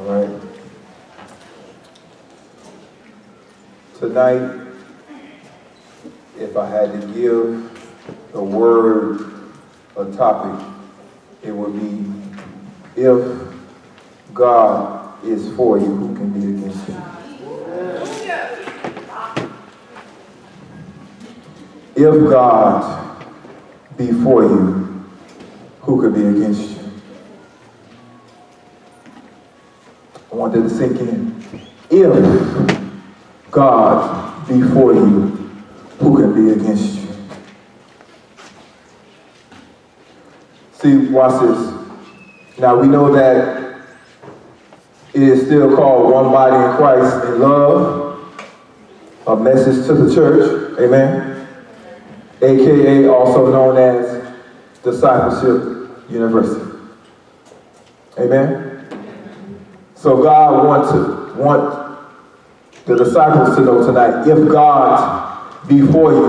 right. Tonight, if I had to give a word, a topic, it would be, if God is for you, who can be against you? If God be for you, who could be against you? I want that to sink in. If God be for you, who can be against you? See, watch this. Now we know that it is still called one body in Christ in love, a message to the church, amen? AKA also known as Discipleship University. Amen? So God want the disciples to know tonight, if God be for you,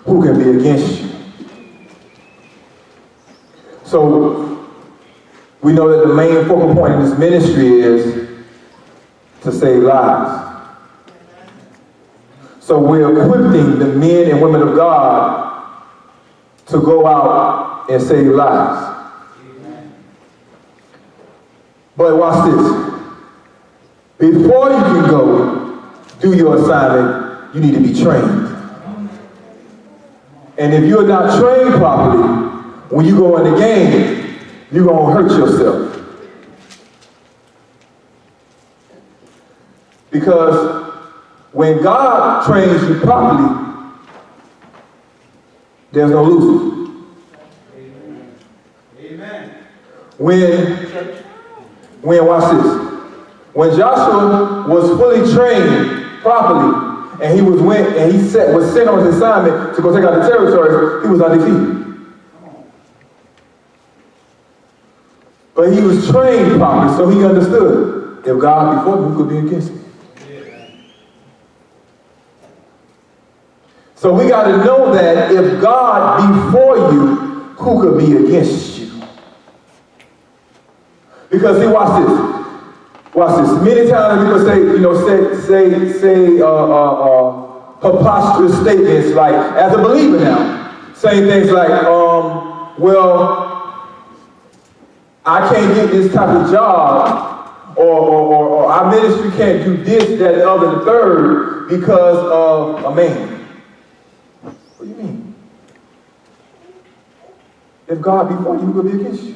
who can be against you? So we know that the main focal point in this ministry is to save lives. So we're equipping the men and women of God to go out and save lives. But watch this. Before you can go do your assignment, you need to be trained. And if you're not trained properly, when you go in the game, you're going to hurt yourself. Because when God trains you properly, there's no losing. Amen. When watch this. When Joshua was fully trained properly, and he was sent on his assignment to go take out the territories, he was undefeated. But he was trained properly, so he understood, if God be for me, who could be against me? So we got to know that if God be for you, who could be against you? Because see, watch this. Watch this. Many times people say preposterous statements like, as a believer now, saying things like, well, I can't get this type of job, or our ministry can't do this, that, the other, the third, because of a man. What do you mean? If God be for you, who will be against you?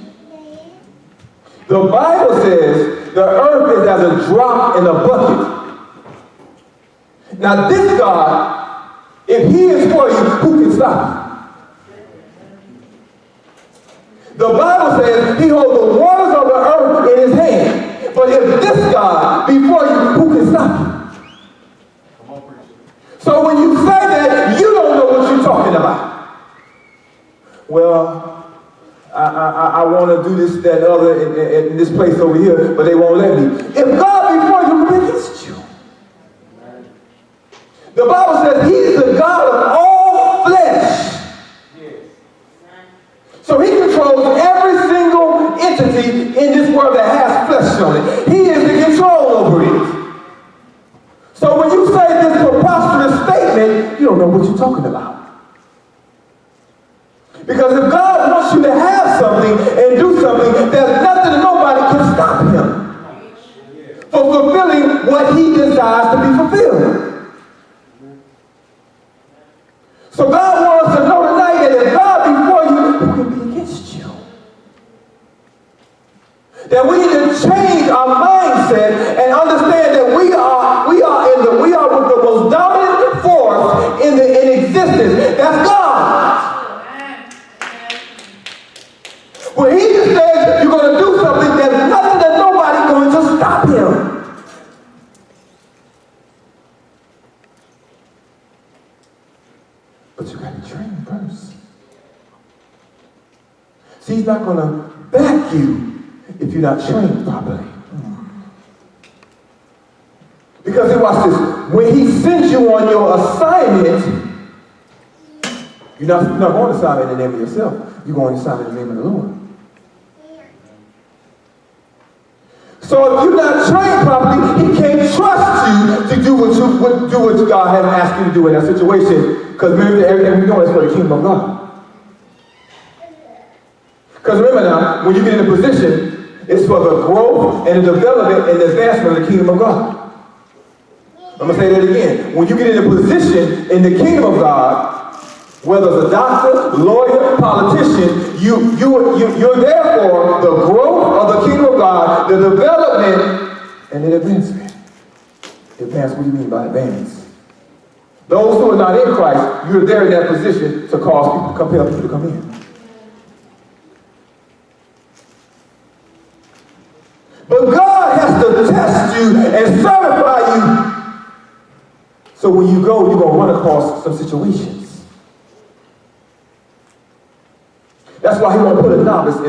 The Bible says the earth is as a drop in a bucket. Now this God, if he is for you, who can stop you? The Bible says he holds the waters of the earth in his hand. But if this God be for you, who can stop you? So when you say that, you don't know what you're talking about. Well, I want to do this, that, other in this place over here, but they won't let me. If God be for you, who against you? The Bible says he is the God of all flesh. So he controls every single entity in this world that has flesh on it. He is the control over it. So when you say this preposterous statement, you don't know what you're talking about. Because if God wants you to have something and do something, there's nothing and nobody can stop him from fulfilling what he desires to be fulfilled. So God wants us to know tonight that if God be for you, who can be against you? That we need to change our mindset and understand that we are with the most dominant force in existence. That's God. When he just says you're going to do something, there's nothing that nobody's going to stop him. But you got to train first. See, he's not going to back you if you're not trained properly. Because watch this, when he sends you on your assignment, you're not going to assignment in the name of yourself. You're going to assignment in the name of the Lord. So if you're not properly, he can't trust you to do what God has asked you to do in that situation. Because remember, everything we're doing is for the kingdom of God. Because remember now, when you get in a position, it's for the growth and the development and the advancement of the kingdom of God. I'm going to say that again. When you get in a position in the kingdom of God, whether it's a doctor, lawyer, politician, you're there for the growth of the kingdom of God, the development, and the advancement. Advance, what do you mean by advance? Those who are not in Christ, you're there in that position to cause people to compel people to come in. But God has to test you and certify you. So when you go, you're going to run across some situations. That's why he won't put a novice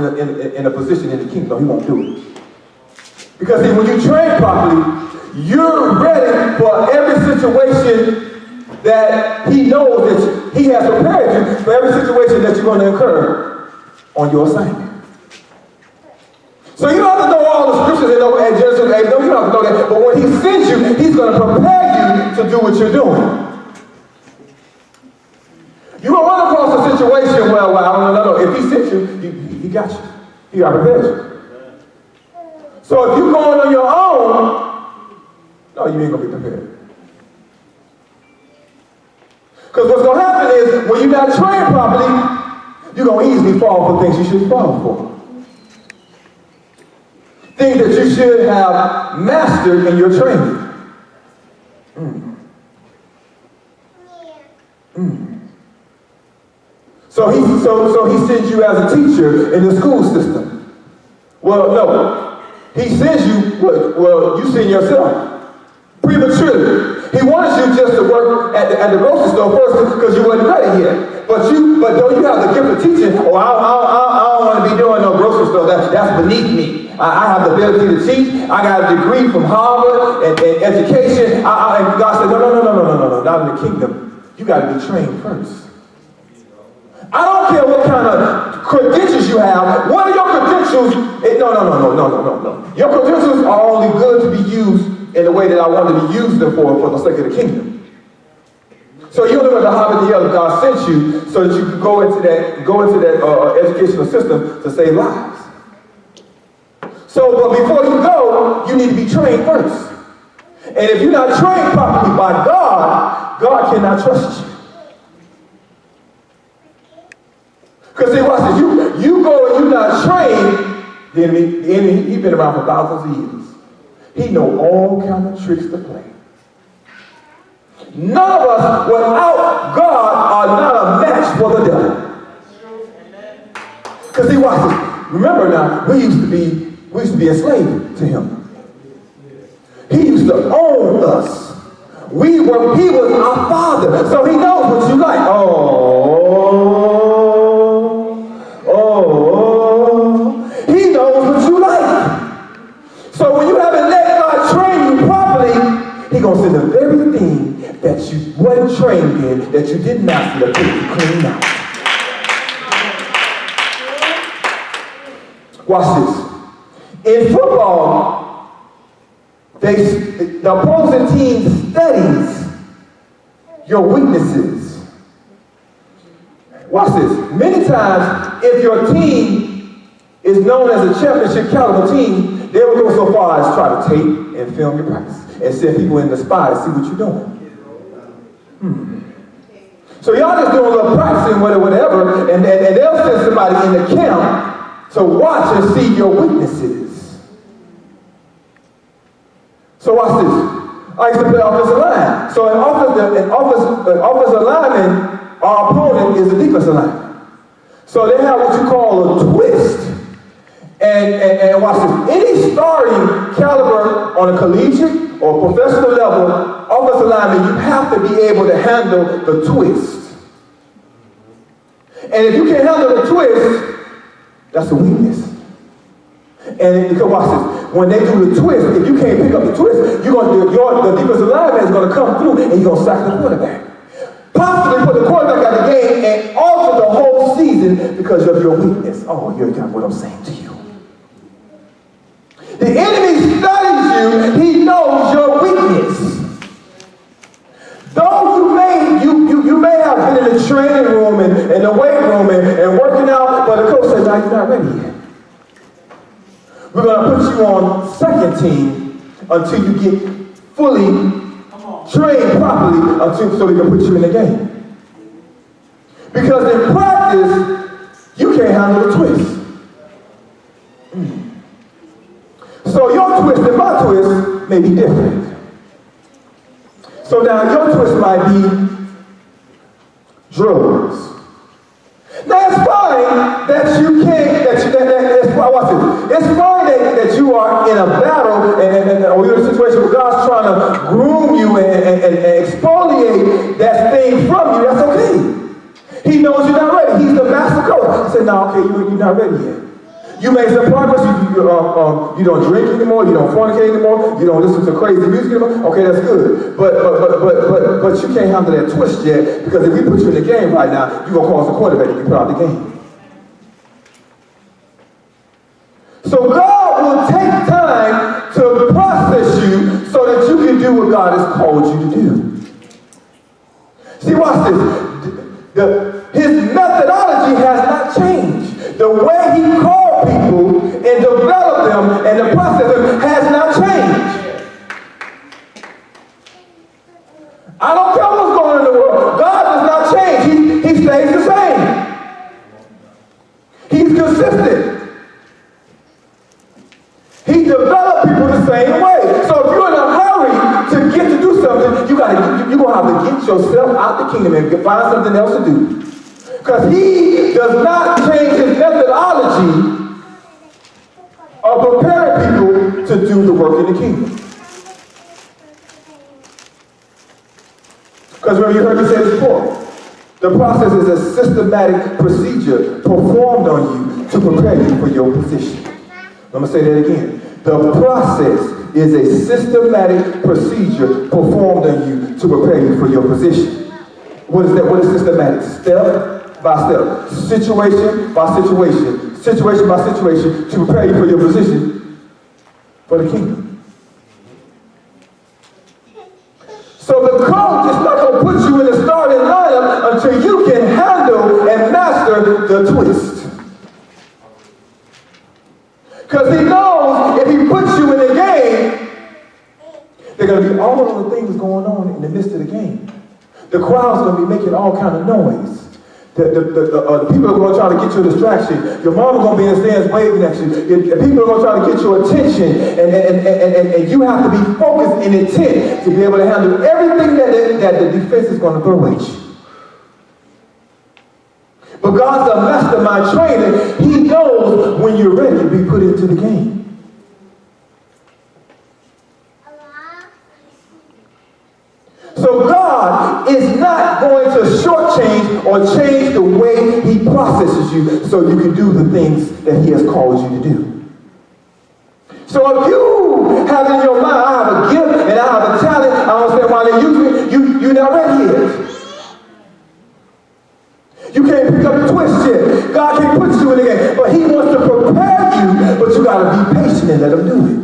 in a position in the kingdom. He won't do it. Because see, when you train properly, you're ready for every situation that he knows that he has prepared you for every situation that you're going to incur on your assignment. So you don't have to know all the scriptures and Genesis 8. No, you don't have to know that. But when he sends you, he's going to prepare you to do what you're doing. You don't run across a situation where, no. If he sent you, he got you. He got prepared you. So if you're going on your own, no, you ain't going to be prepared. Because what's going to happen is, when you're not trained properly, you're going to easily fall for things you shouldn't fall for. Things that you should have mastered in your training. So he sends you as a teacher in the school system. Well, no. He sends you, you send yourself prematurely. He wants you just to work at the grocery store first because you wasn't ready yet. But though you have the gift of teaching, I don't want to be doing no grocery store. That's beneath me. I have the ability to teach. I got a degree from Harvard and education. And God said, no, not in the kingdom. You got to be trained first. I don't care what kind of credentials you have. What are your credentials? No. Your credentials are only good to be used in the way that I want to be used them for the sake of the kingdom. So you don't know the Harvard the other God sent you so that you can go into that educational system to save lives. So, but before you go, you need to be trained first. And if you're not trained properly by God, God cannot trust you. Because see, watch this. You go and you're not trained, the enemy, he's been around for thousands of years. He knows all kinds of tricks to play. None of us without God are not a match for the devil. Because see, watch this. Remember now, we used to be enslaved to him. He used to own us. He was our father. So he knows what you like. He knows what you like. So when you haven't let God train you properly, he's going to send the very thing that you weren't trained in, that you didn't master, to clean out. Watch this. In football, the opposing team studies your weaknesses. Watch this. Many times, if your team is known as a championship caliber team, they will go so far as try to tape and film your practice and send people in the spy to see what you're doing. So y'all just doing a little practicing, whatever, and they'll send somebody in the camp to watch and see your weaknesses. So watch this. I used to play offensive line. So an offensive lineman, our opponent is a defensive lineman. So they have what you call a twist. And watch this. Any starting caliber on a collegiate or professional level, offensive lineman, you have to be able to handle the twist. And if you can't handle the twist, that's a weakness. And because watch this, when they do the twist, if you can't pick up the twist, the defensive lineman is going to come through and he's going to sack the quarterback. Possibly put the quarterback out of the game and alter the whole season because of your weakness. Oh, you got what I'm saying to you. The enemy studies you. He now you're not ready yet. We're going to put you on second team until you get fully trained properly so we can put you in the game. Because in practice, you can't handle the twist. So your twist and my twist may be different. So now your twist might be drugs. Now it's fine that you can't, it's fine that you are in a battle or you're in a situation where God's trying to groom you and exfoliate that thing from you. That's okay. He knows you're not ready. He's the master coach. He said, no, okay, you're not ready yet. You made some progress. You don't drink anymore. You don't fornicate anymore. You don't listen to crazy music anymore. Okay, that's good. But you can't handle that twist yet, because if we put you in the game right now, you're gonna cause the quarterback to be put out the game. So God will take time to process you so that you can do what God has called you to do. See, watch this. His methodology has not changed. The way he called people and developed them and the process of them has not changed. I don't care what's going on in the world. God does not change. He stays the same. He's consistent. He developed people the same way. So if you're in a hurry to get to do something, you're gonna have to get yourself out the kingdom and find something else to do. Because he does not change his methodology of preparing people to do the work in the kingdom. Because remember, you heard me say this before. The process is a systematic procedure performed on you to prepare you for your position. I'm going to say that again. The process is a systematic procedure performed on you to prepare you for your position. What is that? What is systematic? Step by step, situation by situation, situation by situation, to prepare you for your position for the kingdom. So the coach is not going to put you in the starting lineup until you can handle and master the twist. Because he knows if he puts you in the game, there are going to be all of the things going on in the midst of the game. The crowd's going to be making all kind of noise. The people are going to try to get you a distraction. Your mama going to be in the stands waving at you. The people are going to try to get your attention. And you have to be focused and intent to be able to handle everything that the defense is going to throw at you. But God's a mastermind trainer. He knows when you're ready to be put into the game. So God is not going to shortchange or change the way he processes you so you can do the things that he has called you to do. So if you have in your mind, I have a gift and I have a talent, I don't understand why they use me, you're not ready yet. You can't pick up the twist yet. God can't put you in the game, but he wants to prepare you, but you got to be patient and let him do it.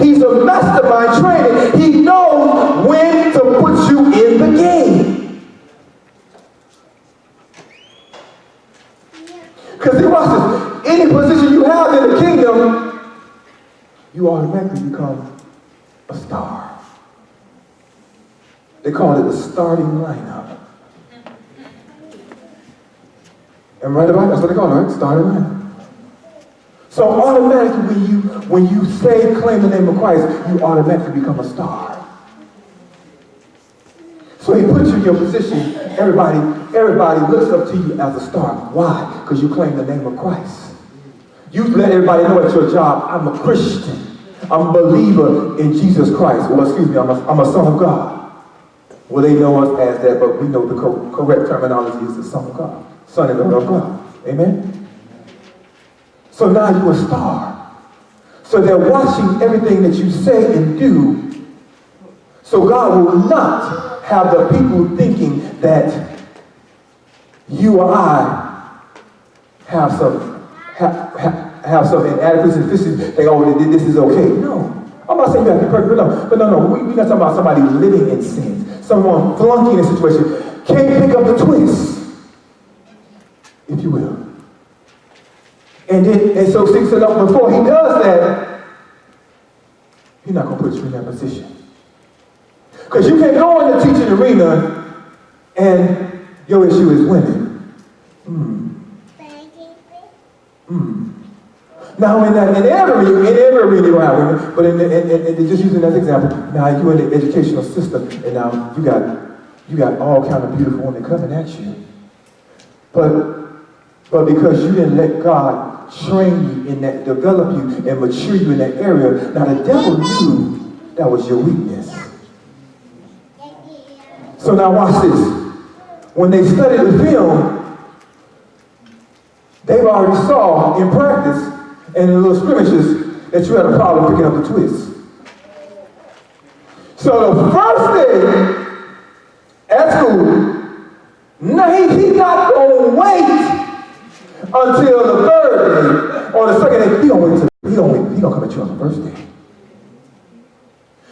He's a mastermind trainer. He knows when to put you in the game. Because he watches any position you have in the kingdom, you automatically become a star. They call it the starting lineup. Am I right about it? That's what they call it, right? Starting lineup. So automatically when you say, claim the name of Christ, you automatically become a star. So he puts you in your position. Everybody looks up to you as a star. Why? Because you claim the name of Christ. You let everybody know at your job, I'm a Christian. I'm a believer in Jesus Christ. Well, excuse me, I'm a son of God. Well, they know us as that, but we know the correct terminology is the son of God. Son and daughter of God. Amen? So now you're a star. So they're watching everything that you say and do. So God will not have the people thinking that you or I have some inadequacy, this is okay. No. I'm not saying you have to be perfect, but no. We're not talking about somebody living in sin. Someone flunking in a situation. Can't pick up the twist, if you will. And so before he does that, he's not going to put you in that position. Because you can go in the teaching arena and your issue is winning. Now in every arena you have women, but just using that example, now you're in the educational system and now you got all kind of beautiful women coming at you. But because you didn't let God train you in that, develop you and mature you in that area, now the devil knew that was your weakness. So now watch this. When they studied the film, they've already saw in practice and in little scrimmages that you had a problem picking up the twist. So the first day at school, now he's not going to wait until the third day or the second day. He don't come at you on the first day.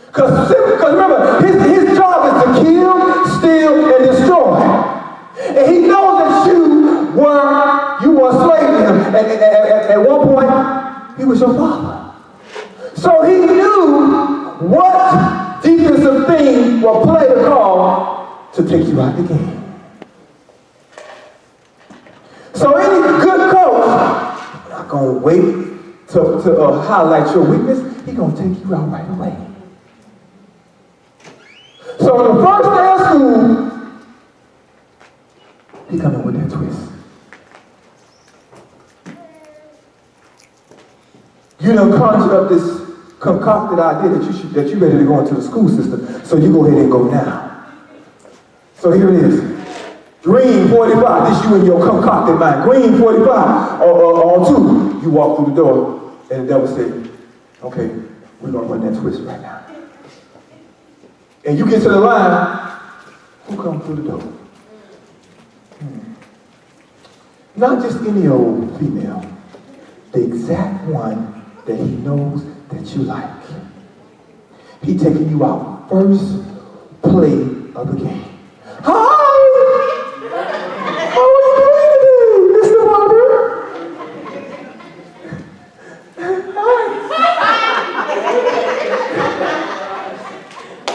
Because remember, his job is to kill, steal, and destroy. And he knows that you were a slave to him. And at one point, he was your father. So he knew what defensive thing or play to call to take you out the game. So any good coach, not going to wait to highlight your weakness. He's going to take you out right away. So on the first day of school, he coming with that twist. You done conjured up this concocted idea that you ready to go into the school system, so you go ahead and go now. So here it is. Green 45, this you in your concocted mind. Green 45 on 2. You walk through the door, and the devil said, okay, we're going to run that twist right now. And you get to the line, who comes through the door? Not just any old female, the exact one that he knows that you like. He taking you out first play of the game. Hi! How are you doing today, Mr. Barber?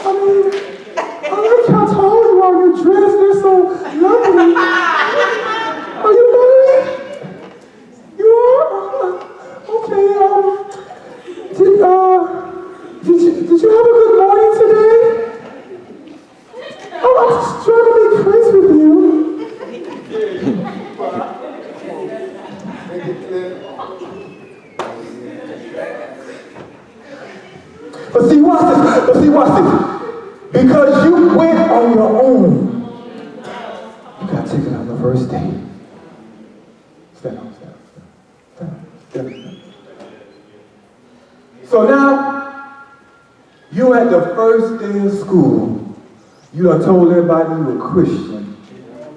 I like how tall you are. Your dress, they're so lovely. Are you married? You are? Okay, did you have a good morning today? Oh, I'm just trying to make friends with you. But see, watch this. Because you went on your own, you got taken on the first day. Stand up. So now, you at the first day of school, you done told everybody you were Christian,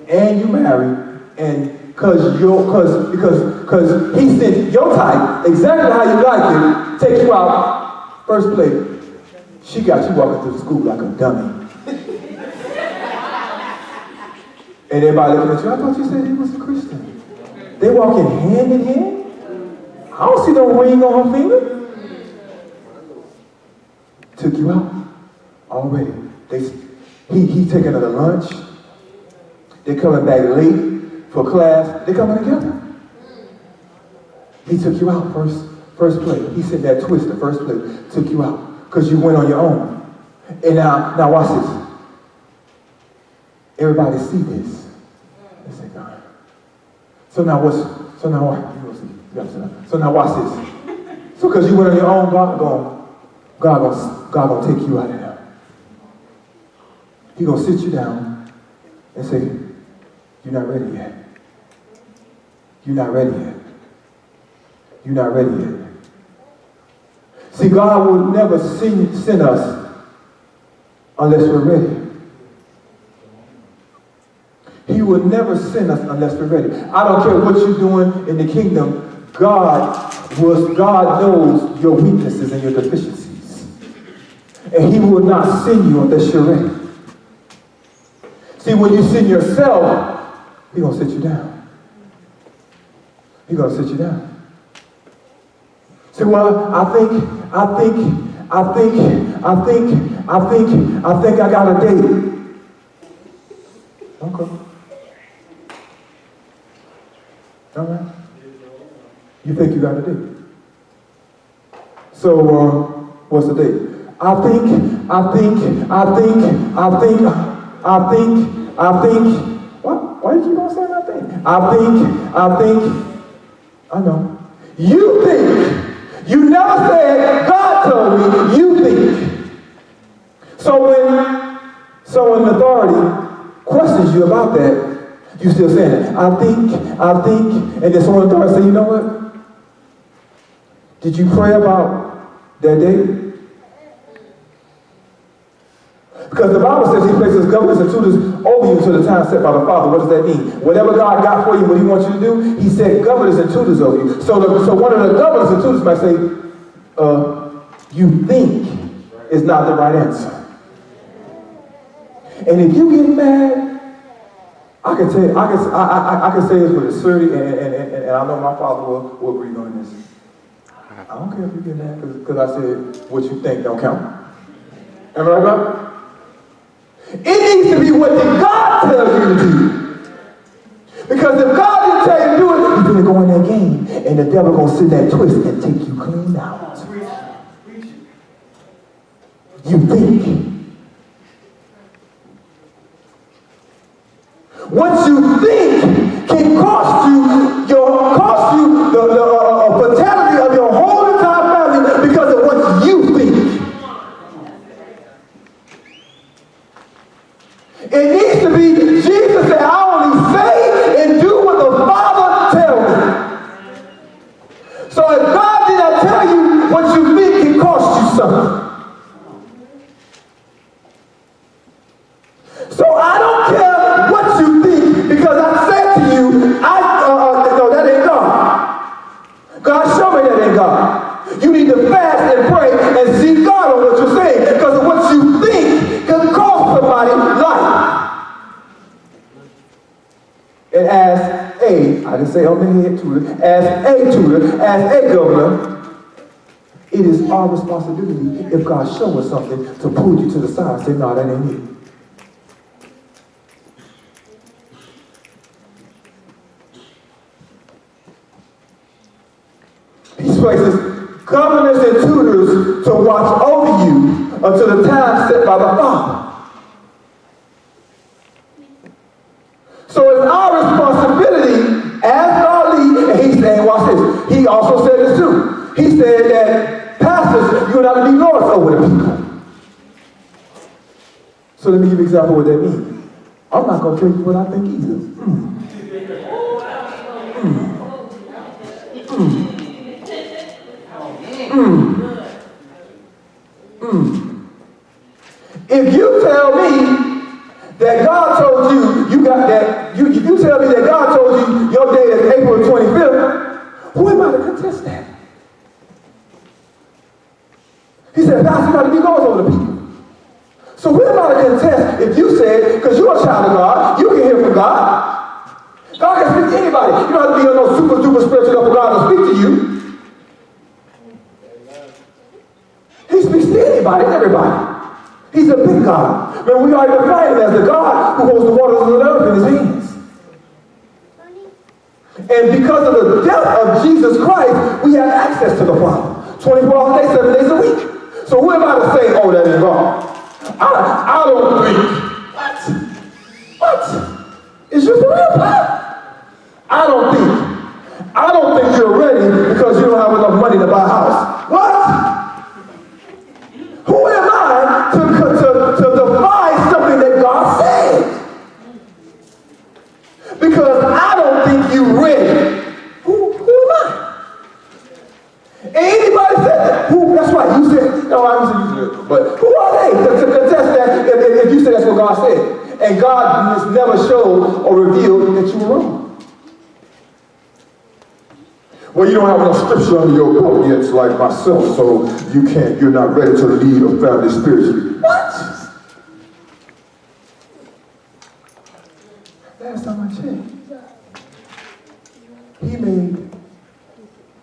and you married, and because he said your type, exactly how you like it, take you out, first play. She got you walking through the school like a dummy. And everybody looking at you, I thought you said he was a Christian. They walking hand in hand? I don't see no ring on her finger. Took you out already. He taking her to lunch. They're coming back late for class. They're coming together. He took you out first play. He said that twist, the first play, took you out. Because you went on your own. And now watch this. Everybody see this. They say, God. So now what? You gonna see. You gotta sit down. So now watch this. So because you went on your own, God gonna take you out of there. He gonna sit you down and say, you're not ready yet. You're not ready yet. You're not ready yet. See, God will never send us unless we're ready. He will never send us unless we're ready. I don't care what you're doing in the kingdom. God knows your weaknesses and your deficiencies. And he will not send you unless you're ready. See, when you send yourself, he's going to sit you down. He's going to sit you down. See, well, I think I got a date. Okay. All right. You think you got a date? So, what's the date? I think, what? Why did you keep on saying I think, I know. You think. You never said, God told me, you think. So when authority questions you about that, you still saying it. I think, and then someone authority say, you know what? Did you pray about that day? Because the Bible says he places governors and tutors over you until the time set by the Father. What does that mean? Whatever God got for you, what he wants you to do, he said governors and tutors over you. So one of the governors and tutors might say, you think is not the right answer. And if you get mad, I can say this with sincerity, and I know my Father will agree on this. I don't care if you get mad, because I said what you think don't count. Am I right, brother? It needs to be what did God tell you to do. Because if God didn't tell you to do it, you're going to go in that game, and the devil going to sit there and twist and take you clean out. You think. What you think can cost you the fatality of your whole entire family because of what you think. It needs to be, Jesus said, I only say and do what the Father tells me. So if God did not tell you what you think can cost you something. So I don't care what you think, because I said to you, no, that ain't God. God, show me that ain't God. You need to fast and pray and seek God on what you're saying, because of what you think can cost somebody life. And as I didn't say on the head tutor, as a governor, it is our responsibility, if God shows us something, to pull you to the side and say, no, that ain't it. These places, governors and tutors to watch over you until the time set by the Father. So it's our responsibility as God leads, and he's saying, watch this, he also said this too. He said that pastors, you're not to be lords over the people. So let me give you an example of what that means. I'm not going to tell you what I think either. If you tell me that God told you, if you tell me that God told you your day is April 25th, who am I to contest that? He said, Pastor, you got to be Lord over the people. So who am I to contest if you said, because you're a child of God, you can hear from God. God can speak to anybody. You don't have to be no super duper spiritual for God to speak to you. He speaks to anybody, everybody. He's a big God. But we are defined as the God who holds the waters of the earth in his hands. And because of the death of Jesus Christ, we have access to the Father. 24 hours a day, 7 days a week. So who am I to say, oh, that is wrong? I don't think. What? Is you for real, Pop? I don't think you're ready because you don't have enough money to buy a house. What? Who am I to defy something that God said? Because I don't think you're ready. Who am I? Anybody said that? That's right, you said, no, I didn't say you said, but who are they to contest that if you say that's what God said? And God has never showed or revealed that you were wrong. Well, you don't have enough scripture under your belt yet, like myself, so you're not ready to lead a family spiritually. What? Last time I checked, he made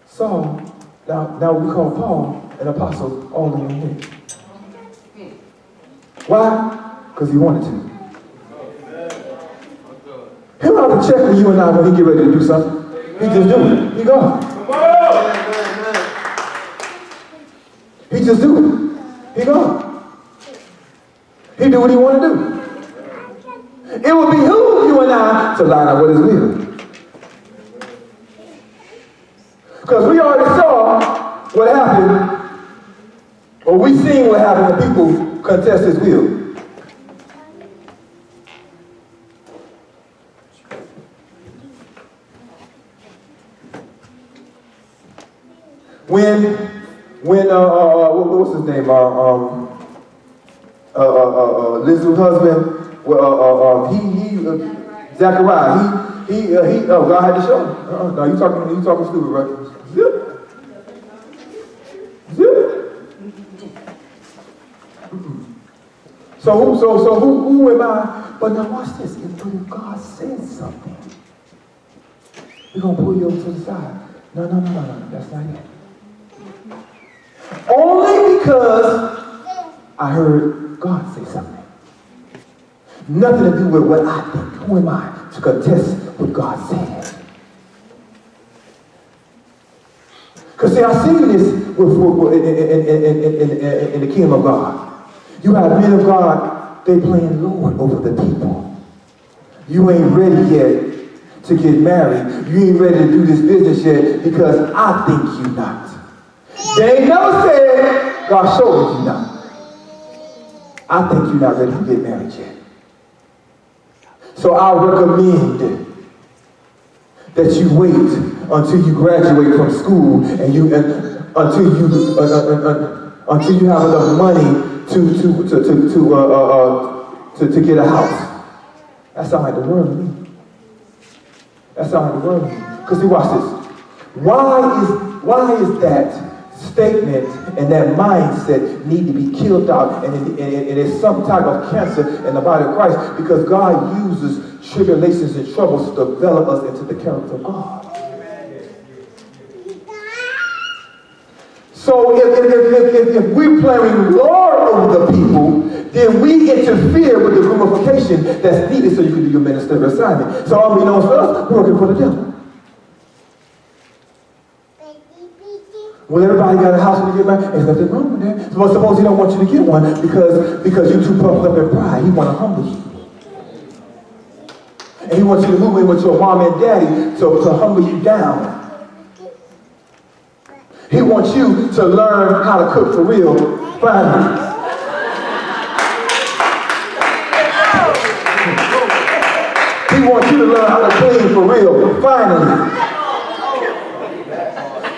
Saul Now we call Paul an apostle all in one day. Why? Because he wanted to. He don't have to check with you and I when he get ready to do something. He just do it. He go. He just do it. He go. He do what he want to do. It would behoove you and I to line up with his will. Because we already saw what happened, or we seen what happened when people contest his will. When what's his name? Liz's husband, Zachariah, God had to show him. No, you talking stupid, right? Zip. So who am I? But now watch this. If God says something, we're gonna pull you over to the side. No, that's not it. Only because I heard God say something. Nothing to do with what I think. Who am I to contest what God said? Because see, I see this in the kingdom of God. You have men of God, they playing Lord over the people. You ain't ready yet to get married. You ain't ready to do this business yet because I think you not. They ain't never said, God showed you not. I think you're not ready to get married yet. So I recommend that you wait until you graduate from school and until you have enough money to get a house. That sounds like the world to me. That sounds like the world to me. Because see, watch this. Why is that statement and that mindset need to be killed out, and it is some type of cancer in the body of Christ? Because God uses tribulations and troubles to develop us into the character of God. So if we're playing Lord over the people, then we interfere with the gratification that's needed so you can do your ministerial assignment. So unbeknownst to us, we're working for the devil. Well, everybody got a house when you get married. There's nothing wrong with that. But suppose he don't want you to get one because you're too puffed up in pride. He want to humble you. And he wants you to move in with your mom and daddy to humble you down. He wants you to learn how to cook for real, finally. He wants you to learn how to clean for real, finally.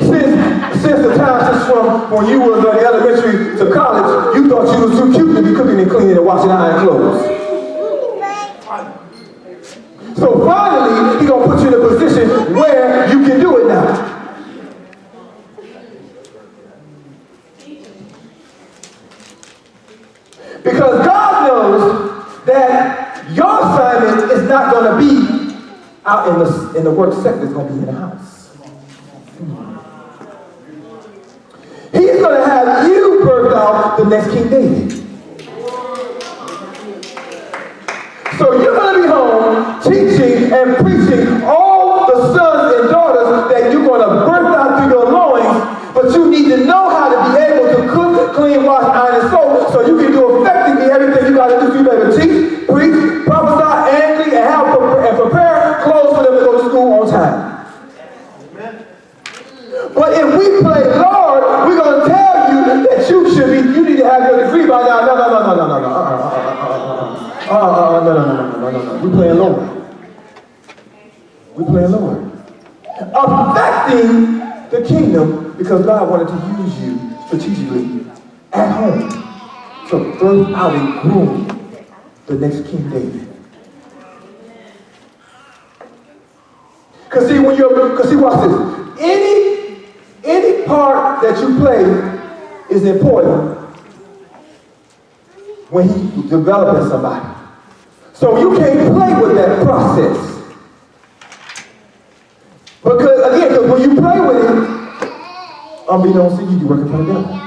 Since the time from when you was in elementary to college, you thought you was too cute to be cooking and cleaning and washing iron clothes. So finally, he's going to put you in a position where you can do it now. Because God knows that your assignment is not going to be out in the work sector, it's going to be in the house. He's going to have you birth out the next King David. So you're going to be home teaching and preaching all the sons and daughters that you're going to birth out through your loins, but you need to know how to be able to cook, clean, wash, iron, and sew, so you can do effectively everything you got to do. So you better teach, preach, prophesy, and prepare clothes for them to go to school on time. But if we play Lord, we're going to tell you that you need to have your degree by now. No. We're playing Lord. We're playing Lord. Affecting the kingdom because God wanted to use you strategically at home to birth out and groom the next King David. Because see, watch this. Any part that you play is important when he's developing somebody. So you can't play with that process. Because when you play with it, Unbeknownst to you, you're working for the devil.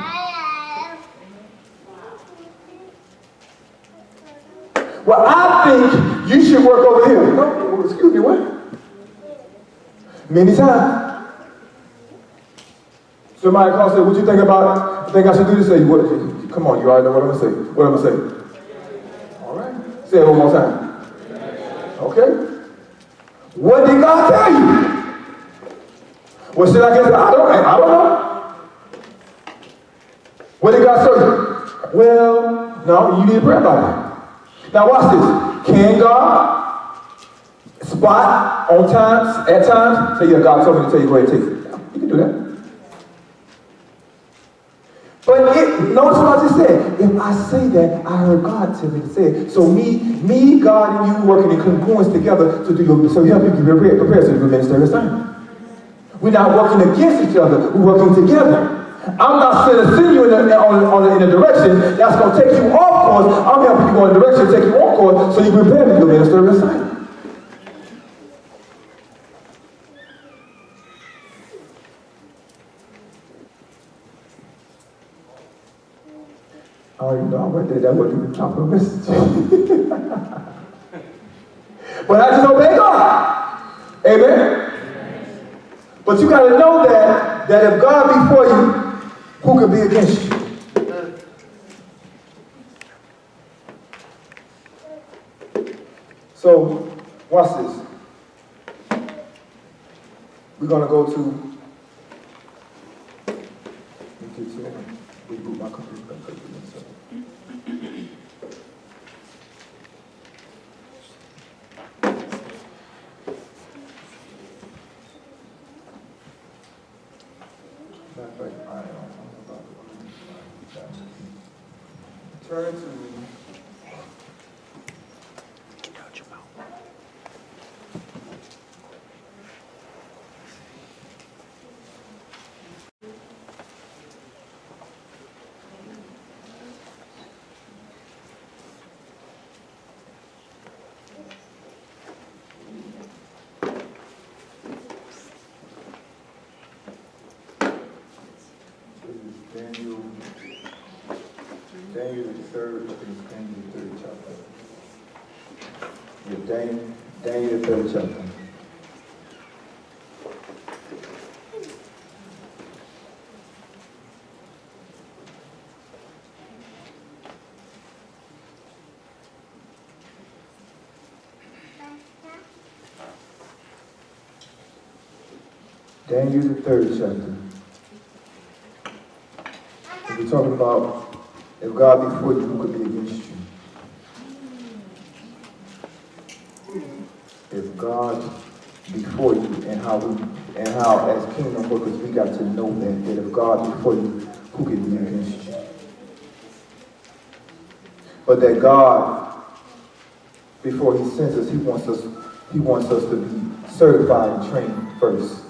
Well, I think you should work over here. No, excuse me, what? Many times. Somebody calls and say, what you think about it? You think I should do this? Say, what? Come on, you already know what I'm going to say. What am I going to say? All right. Say it one more time. Okay. What did God tell you? What should I get? I don't know. What did God tell you? Well, no, you need to pray about that. Now watch this. Can God spot on times, at times, say, yeah, God told me to tell you, go ahead and take it. You can do that. But notice what I just said. If I say that, I heard God tell me to say it. So me, God, and you working in congruence together to do your, so help you prepare so you can minister this time. We're not working against each other. We're working together. I'm not sending you in a direction that's going to take you off course. I'm helping you go in a direction to take you on course so you prepare to do your minister this time. Oh, you know, that wasn't even top of the message. But I just obey God. Amen? But you got to know that if God be for you, who can be against you? So, watch this. We're going to go to, reboot my computer. Turn to Daniel the third chapter. Yeah, Daniel the third chapter. Daniel the third chapter. We're talking about if God be for you, who could be against you? If God be for you, and how as kingdom workers we got to know that if God be for you, who can be against you? But that God, before He sends us, He wants us to be certified and trained first.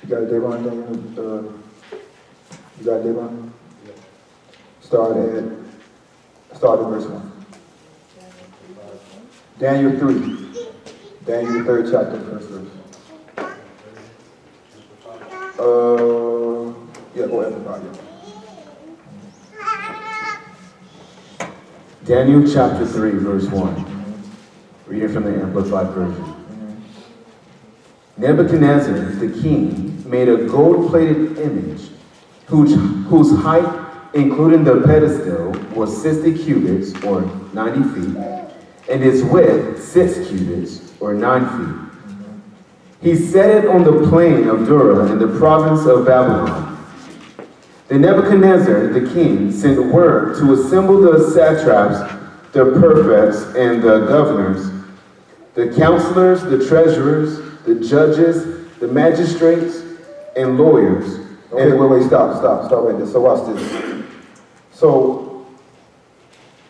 You got a Devon, Daniel? You got a Devon? Yeah. Start at verse 1. Daniel 3. Daniel the third chapter, first verse. Yeah, go ahead, everybody. Daniel chapter 3, verse 1. Reading from the Amplified Version. Nebuchadnezzar, the king, made a gold-plated image whose height, including the pedestal, was 60 cubits, or 90 feet, and its width 6 cubits, or 9 feet. He set it on the plain of Dura in the province of Babylon. Then Nebuchadnezzar, the king, sent word to assemble the satraps, the prefects, and the governors, the counselors, the treasurers, the judges, the magistrates, and lawyers. Okay, wait, stop right there. So watch this. So,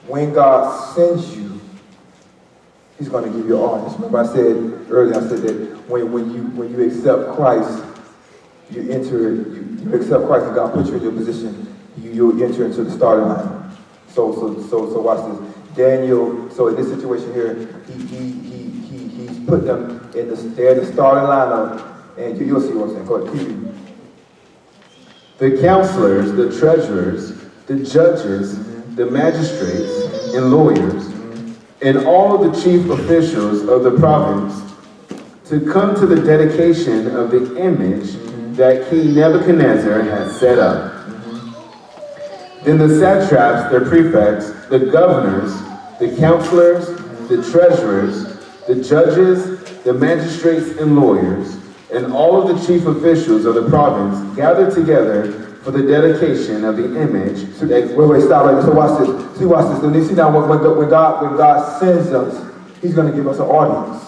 when God sends you, He's going to give you all this. Remember I said earlier, that when you accept Christ, you accept Christ and God puts you in your position, you enter into the starting line. So watch this. Daniel So in this situation here, he's put them in they're in the starting lineup, and you'll see what I'm saying. Go ahead, keep reading. The counselors, the treasurers, the judges, the magistrates, and lawyers, and all of the chief officials of the province to come to the dedication of the image that King Nebuchadnezzar had set up. Then the satraps, the prefects, the governors, the counselors, the treasurers, the judges, the magistrates and lawyers, and all of the chief officials of the province gathered together for the dedication of the image. Wait, stop right there. So watch this. Watch this. Then you see now when God sends us, He's going to give us an audience.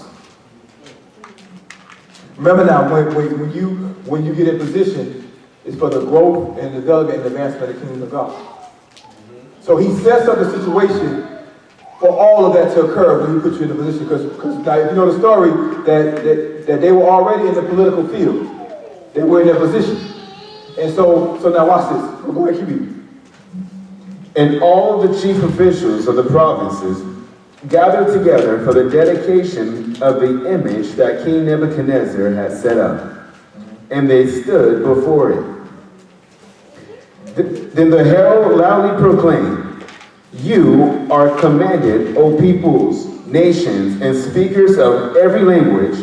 Remember now, when you get in position, it's for the growth and the development and advancement of the kingdom of God. So He sets up the situation for all of that to occur when He puts you in a position. Because now, if you know the story, that they were already in the political field. They were in their position. And so now watch this. Go ahead, keep reading. And all the chief officials of the provinces gathered together for the dedication of the image that King Nebuchadnezzar had set up. And they stood before it. Then the herald loudly proclaimed, "You are commanded, O peoples, nations, and speakers of every language,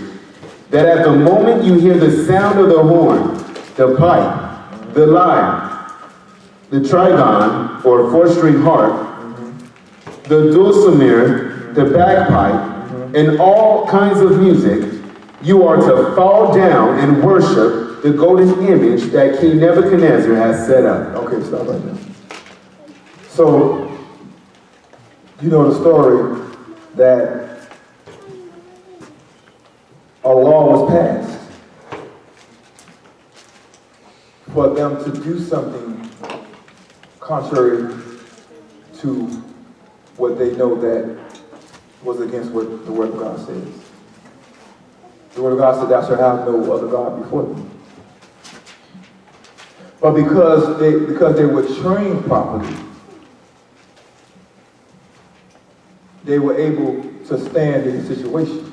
that at the moment you hear the sound of the horn, the pipe, the lyre, the trigon, or four-string harp, the dulcimer, the bagpipe, and all kinds of music, you are to fall down and worship the golden image that King Nebuchadnezzar has set up." Okay, stop right there. So, you know the story that a law was passed for them to do something contrary to what they know that was against what the Word of God says. The Word of God said, "Thou shalt have no other God before thee." But because they were trained properly, they were able to stand in the situation.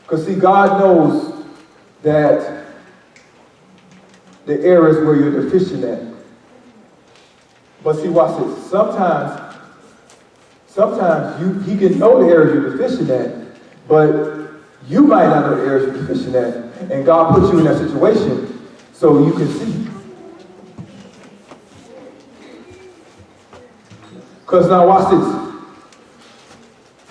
Because see, God knows that the areas where you're deficient at. But see, watch this. Sometimes He can know the areas you're deficient at, but you might not know the areas you're deficient at. And God puts you in that situation so you can see. Because now watch this.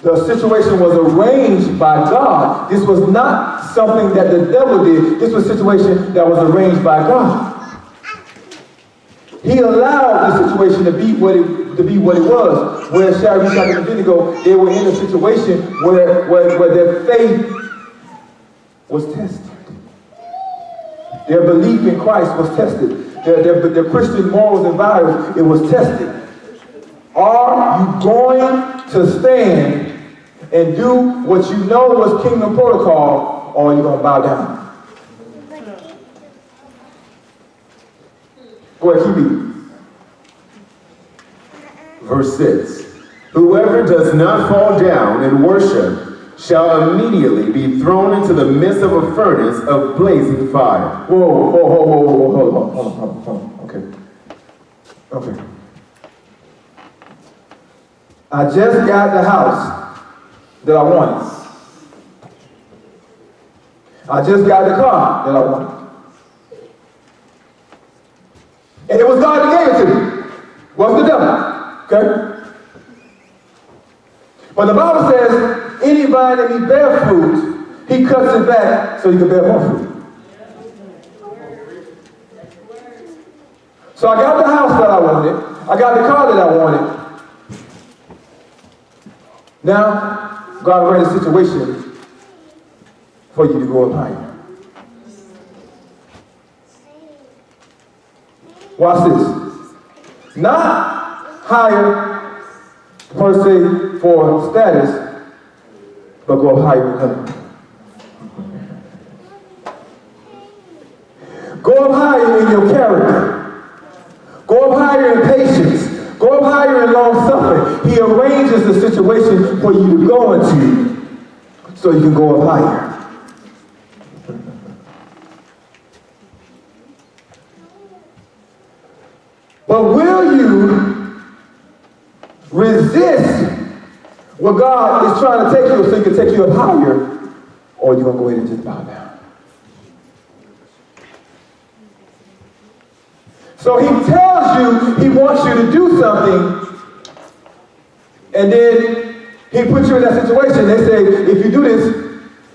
The situation was arranged by God. This was not something that the devil did. This was a situation that was arranged by God. He allowed the situation to be what it was. Where Shadrach, Meshach, and Abednego, they were in a situation where their faith was tested. Their belief in Christ was tested. Their Christian morals and values, it was tested. Are you going to stand and do what you know was kingdom protocol, or are you going to bow down? Go ahead, keep reading. Verse 6. Whoever does not fall down and worship shall immediately be thrown into the midst of a furnace of blazing fire. Whoa, hold on. Okay. I just got the house that I wanted. I just got the car that I wanted. And it was God that gave it to me. It wasn't the devil. Okay? But the Bible says, any vine that he bear fruit, He cuts it back so you can bear more fruit. So I got the house that I wanted. I got the car that I wanted. Now, God ran a situation for you to go up higher. Watch this. Not higher per se for status, but go up higher in Him. Go up higher in your character. Go up higher in patience. Go up higher in long suffering. He arranges the situation for you to go into so you can go up higher. But will you resist what God is trying to take you so he can take you up higher, or are you going to go ahead and just bow down? So he tells you he wants you to do something, and then he puts you in that situation. They say, if you do this,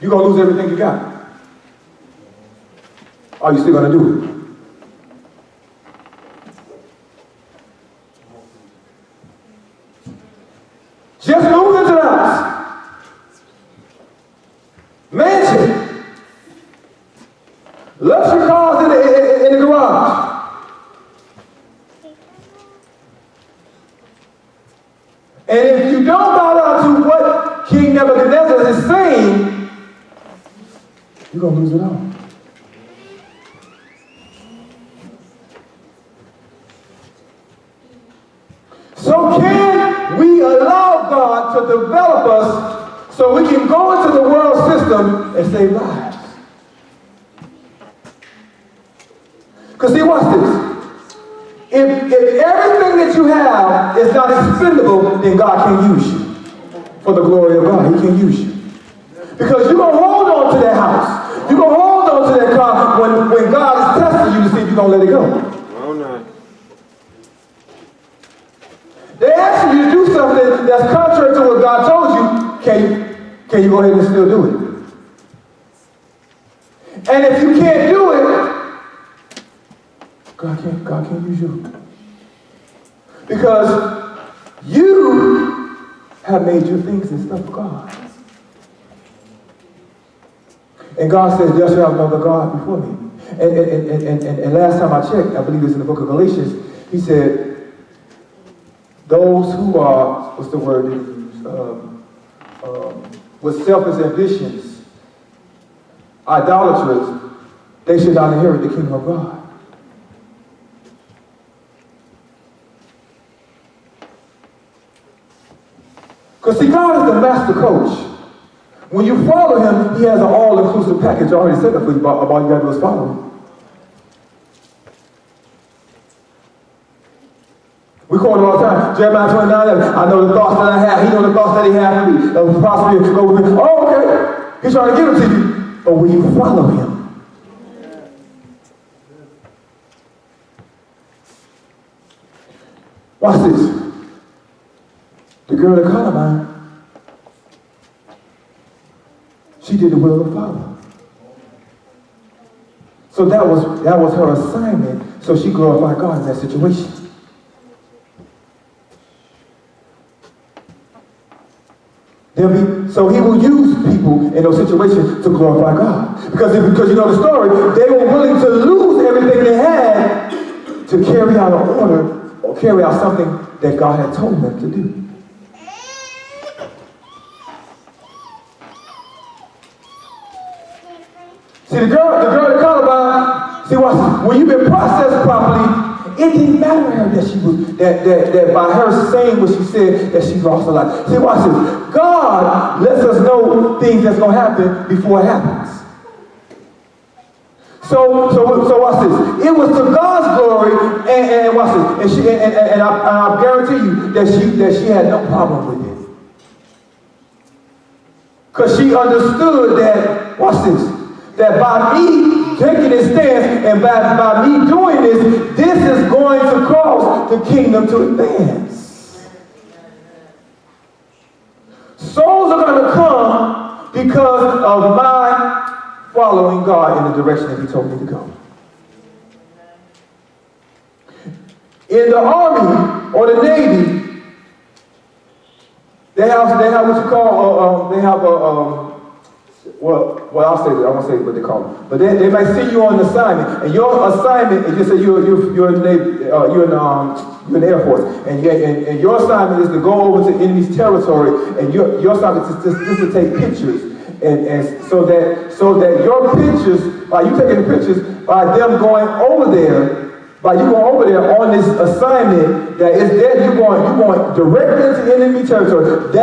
you're going to lose everything you got. Are you still going to do it? Just move into the house. Mansion. Luxury cars in the garage. And if you don't bow down to what King Nebuchadnezzar is saying, you're going to lose it all. So can we allow God to develop us so we can go into the world system and save lives? Because see, watch this. If everything that you have is not expendable, then God can use you. For the glory of God, he can use you. Because you're going to hold on to that house. You're going to hold on to that car when God is testing you to see if you're going to let it go. They ask you to do something that's contrary to what God told you. Can you go ahead and still do it? And if you can't do it, God can't use you. Because you have made your things and stuff God. And God says, there shall have no other God before me. And last time I checked, I believe it's in the book of Galatians, he said, those who are, what's the word they use? With selfish ambitions, idolaters, they should not inherit the kingdom of God. Because see, God is the master coach. When you follow him, he has an all-inclusive package already set up for you. About all you got to do is follow him. We quote it all the time. Jeremiah 29:11. I know the thoughts that I have. He knows the thoughts that he has for me. Of prosperity over me. Oh, okay. He's trying to give it to you. But will you follow him? Watch this. The girl that Columbine, she did the will of the Father. So that was her assignment. So she glorified God in that situation. So he will use people in those situations to glorify God. Because you know the story, they were willing to lose everything they had to carry out an order or carry out something that God had told them to do. See, the girl that Columbine, see, when you've been processed properly, it didn't matter to her that she was that by her saying what she said that she lost her life. See, watch this. God lets us know things that's gonna happen before it happens. So watch this. It was to God's glory, and watch this. And I guarantee you that she had no problem with it, because she understood that. Watch this. That by me taking this stance and by me doing this is going to cause the kingdom to advance. Souls are going to come because of my following God in the direction that he told me to go. In the Army or the Navy, they have what you call, they have a, well, I'll say it. I won't say what they call it. But they might send you on an assignment, and your assignment is just say you're in the Navy, you're in the Air Force, and your assignment is to go over to enemy's territory, and your assignment is to take pictures, and so that your pictures, by you taking the pictures, by them going over there, Like you go over there on this assignment that is there, you're going directly into enemy territory.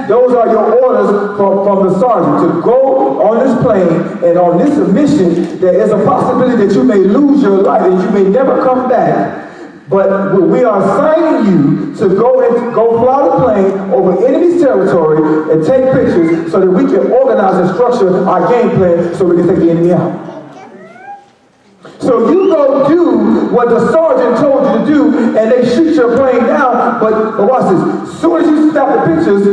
Those are your orders from the sergeant to go on this plane and on this mission. There is a possibility that you may lose your life and you may never come back. But we are assigning you to go fly the plane over enemy's territory and take pictures so that we can organize and structure our game plan so we can take the enemy out. So you go do what the sergeant told you to do, and they shoot your plane down. But watch this. As soon as you snap the pictures,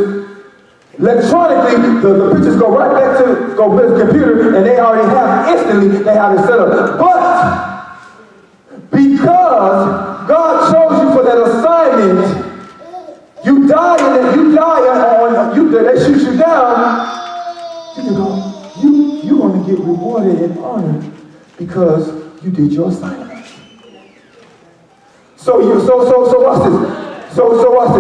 electronically, the pictures go right back to the computer, and they already have instantly. They have it set up. But because God chose you for that assignment, you die they shoot you down. You can go. You're going to get rewarded and honored because you did your assignment. So watch this. So watch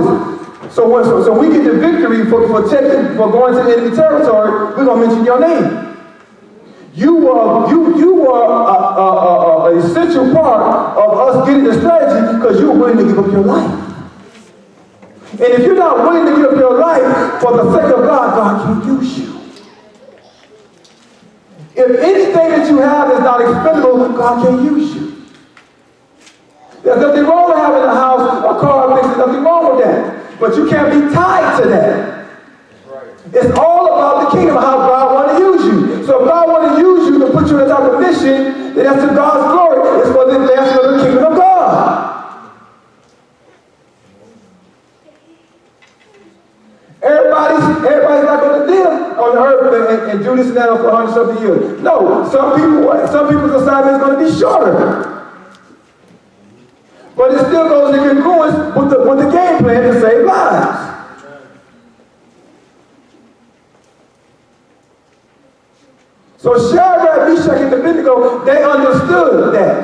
this. So we get the victory for going to enemy territory. We're gonna mention your name. You were an essential part of us getting the strategy because you were willing to give up your life. And if you're not willing to give up your life for the sake of God, God can't use you. If anything that you have is not expendable, God can't use you. There's nothing wrong with having a house, a car, things. There's nothing wrong with that. But you can't be tied to that. It's all about the kingdom, how God wants to use you. So if God wants to use you to put you in a type of mission, then that's to God's glory. It's for the advancement of the kingdom of God. Everybody's not going to live on the earth and do this and that for 100-something years. No, some people's assignment is going to be shorter. But it still goes in congruence with the game plan to save lives. So Shadrach, Meshach, and Abednego, they understood that.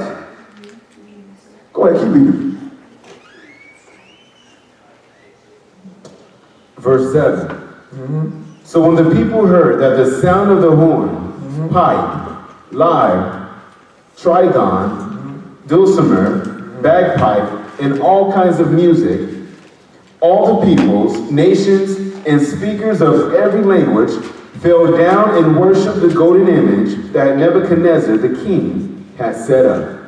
Go ahead, keep reading. Verse 7. Mm-hmm. So when the people heard that the sound of the horn, pipe, lyre, trigon, dulcimer, bagpipe, and all kinds of music, all the peoples, nations, and speakers of every language fell down and worshiped the golden image that Nebuchadnezzar the king had set up.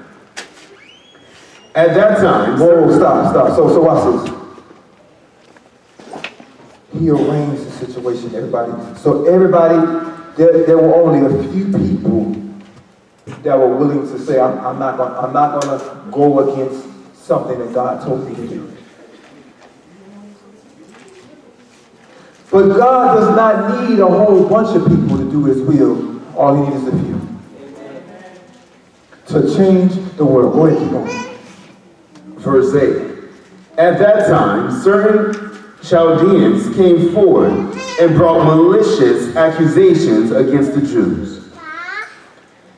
At that time... Whoa, stop. So watch this. He arranged the situation, everybody. So there were only a few people that were willing to say, I'm not going to go against something that God told me to do. But God does not need a whole bunch of people to do his will. All he needs is a few. To change the world. Go ahead, keep going. Verse 8. At that time, certain Chaldeans came forward and brought malicious accusations against the Jews.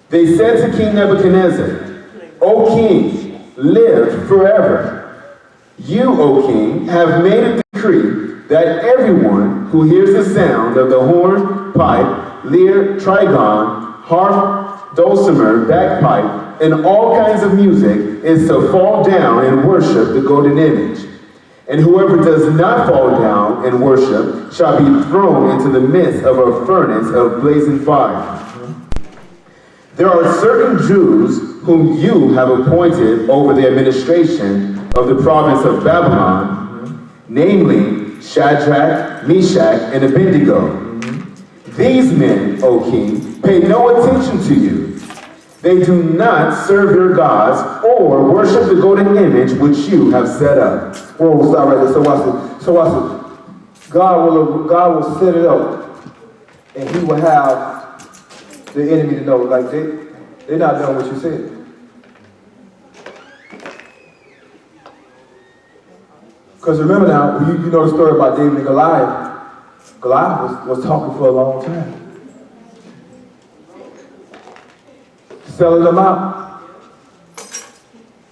They said to King Nebuchadnezzar, O king, live forever. You, O king, have made a decree that everyone who hears the sound of the horn, pipe, lyre, trigon, harp, dulcimer, bagpipe, and all kinds of music is to fall down and worship the golden image. And whoever does not fall down and worship shall be thrown into the midst of a furnace of blazing fire. There are certain Jews whom you have appointed over the administration of the province of Babylon, namely Shadrach, Meshach, and Abednego. These men, O king, pay no attention to you. They do not serve your gods or worship the golden image which you have set up. Whoa, stop right there. So watch it. God will set it up, and he will have the enemy to know, like they're not doing what you said. Because remember now, you know the story about David and Goliath. Goliath was talking for a long time. Selling them out.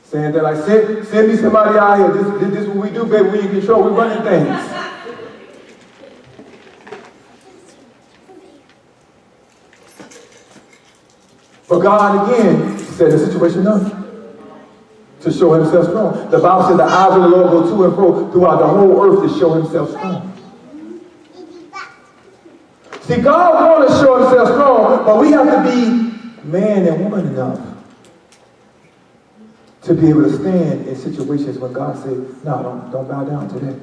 Saying that like, send me somebody out here. This is what we do, baby. We in control. We running things. But God again set the situation up. to show himself strong. The Bible says the eyes of the Lord go to and fro throughout the whole earth to show himself strong. See, God wants to show himself strong, but we have to be man and woman enough to be able to stand in situations when God said, no, don't bow down to that.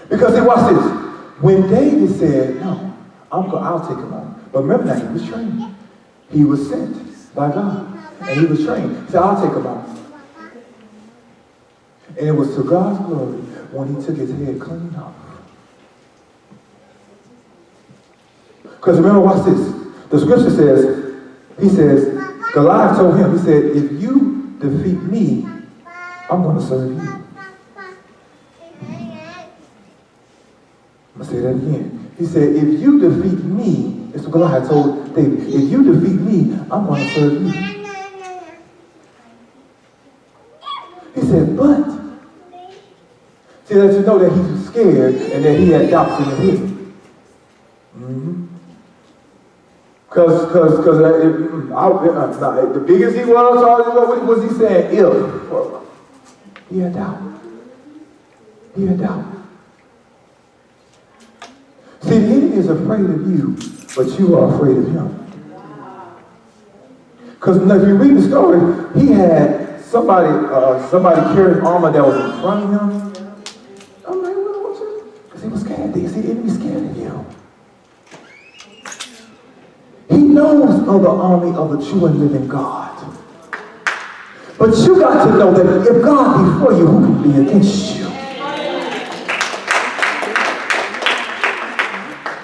Because see, watch this. When David said, no, I'll take him on. But remember that he was trained. He was sent by God. And he was trained. He said, I'll take him on. And it was to God's glory when he took his head clean off. Because remember, watch this. The scripture says, he says, Goliath told him, he said, if you defeat me, I'm going to serve you. I'm going to say that again. He said, if you defeat me, that's what Goliath told David, if you defeat me, I'm going to serve you. He said, but, see, let you know that he was scared and that he had doubts in his head. Because the biggest he was, what was he saying? Ill. He had doubt. He had doubt. See, the enemy is afraid of you, but you are afraid of him. Because if you read the story, he had somebody carrying armor that was in front of him. I'm like, what's it? Because he was scared. See, the enemy scared of you. He knows of the army of the true and living God. But you got to know that if God be for you, who can be against you?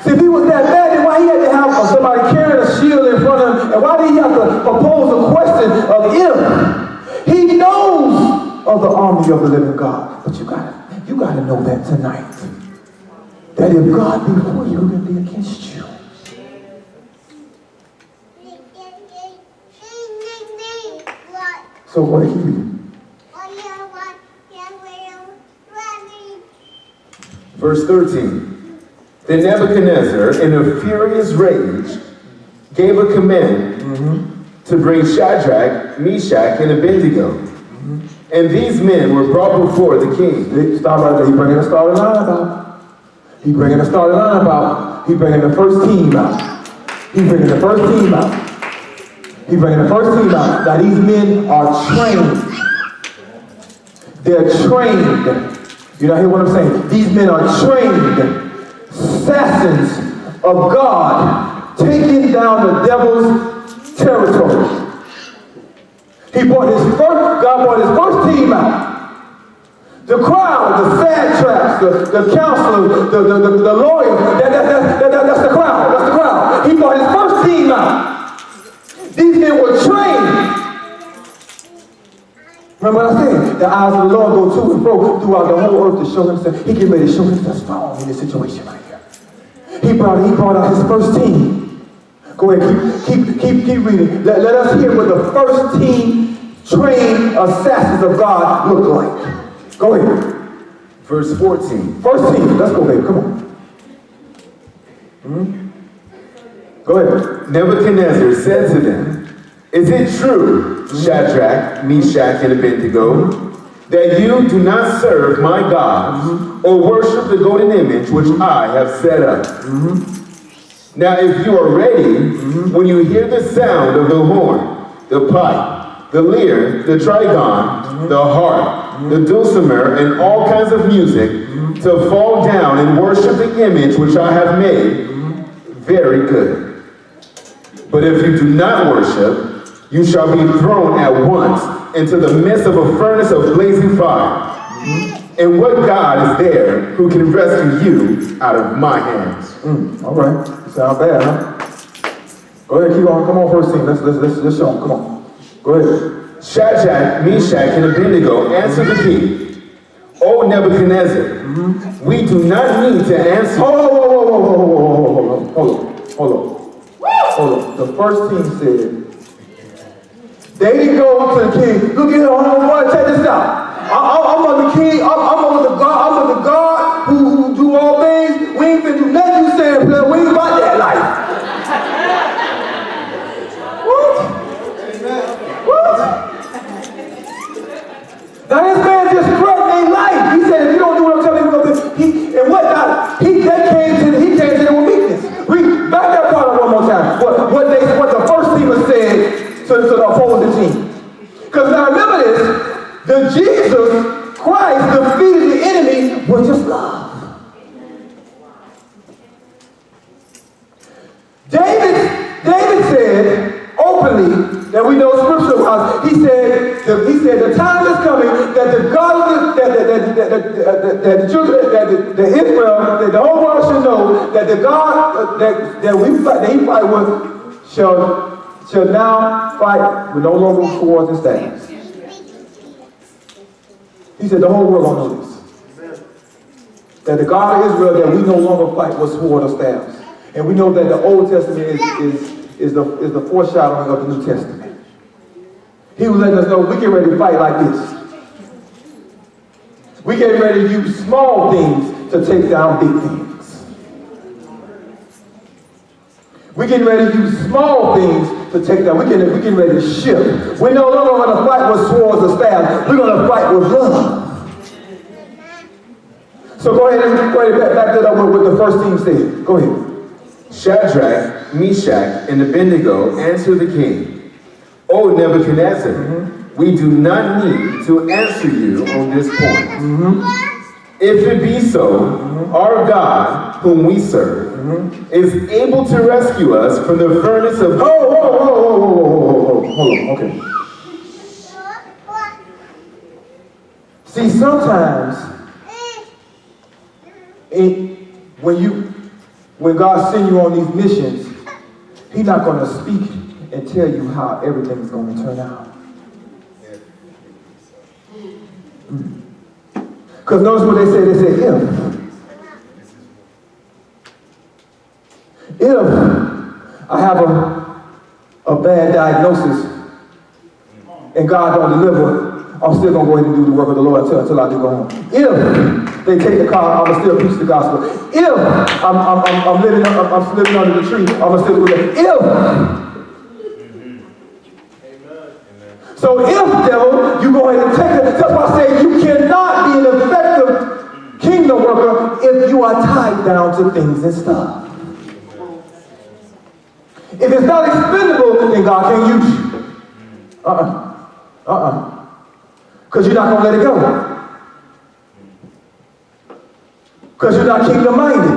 See, if he was that bad, then why he had to have somebody carrying a shield in front of him? And why did he have to propose a question of if? He knows of the army of the living God. But you gotta know that tonight. That if God be for you, who can be against you? So what did he do? Verse 13. Then Nebuchadnezzar, in a furious rage, gave a command to bring Shadrach, Meshach, and Abednego. And these men were brought before the king. Stop right there. He bringing a starting line about. He bringing a starting line about. He bringing the first team out. He bringing the first team out. He bringing the first team out. Now these men are trained. They're trained. You know, hear what I'm saying? These men are trained assassins of God, taking down the devil's territory. God brought his first team out. The crowd, the sad traps, the counselors, the lawyers, that's the crowd. That's the crowd. He brought his first team out. These men were trained. Remember what I said? The eyes of the Lord go to and fro throughout the whole earth to show himself. He get ready to show himself strong in this situation right here. He brought out his first team. Go ahead, keep reading. Let us hear what the first team trained assassins of God look like. Go ahead. Verse 14. First team. Let's go, baby. Come on. Go ahead. Nebuchadnezzar said to them, is it true, Shadrach, Meshach, and Abednego, that you do not serve my gods or worship the golden image which I have set up? Now if you are ready, when you hear the sound of the horn, the pipe, the lyre, the trigon, the harp, the dulcimer, and all kinds of music, to fall down and worship the image which I have made, very good. But if you do not worship, you shall be thrown at once into the midst of a furnace of blazing fire. And what God is there who can rescue you out of my hands? All right. Sound bad, huh? Go ahead, keep on. Come on, first team. Let's show them. Come on. Go ahead. Shadrach, Meshach, and Abednego answered the king, O Nebuchadnezzar, we do not need to answer. Hold on. The first team said, they didn't go to the king. Look at homeboy, check this out. I'm on the king. I'm on the God who do all things. We ain't finna do nothing you saying, player. We ain't about that life. What? said, the time is coming that the God, that the children, that Israel, that the whole world should know that the God that he fight with shall now fight with no longer swords and staves. He said the whole world will know this. That the God of Israel, that we no longer fight with sword or staves. And we know that the Old Testament is the foreshadowing of the New Testament. He was letting us know we get ready to fight like this. We get ready to use small things to take down big things. We get ready to use small things to take down. We getting ready to shift. We're no longer going to fight with swords or staves. We're going to fight with love. So go ahead and back that up with what the first team said. Go ahead. Shadrach, Meshach, and Abednego answered the king, O Nebuchadnezzar, we do not need to answer you on this point. If it be so, our God, whom we serve, is able to rescue us from the furnace of... Hold on, okay. See, sometimes, when God sends you on these missions, He's not going to speak and tell you how everything's going to turn out. Because notice what they say. They say, if I have a bad diagnosis and God don't deliver, I'm still going to go ahead and do the work of the Lord until I do go home. If they take the car, I'm going to still preach the gospel. If I'm living under the tree, I'm going to still do that. So if, devil, you go ahead and take it, that's why I say you cannot be an effective kingdom worker if you are tied down to things and stuff. If it's not expendable, then God can't use you. Because you're not going to let it go. Because you're not kingdom-minded.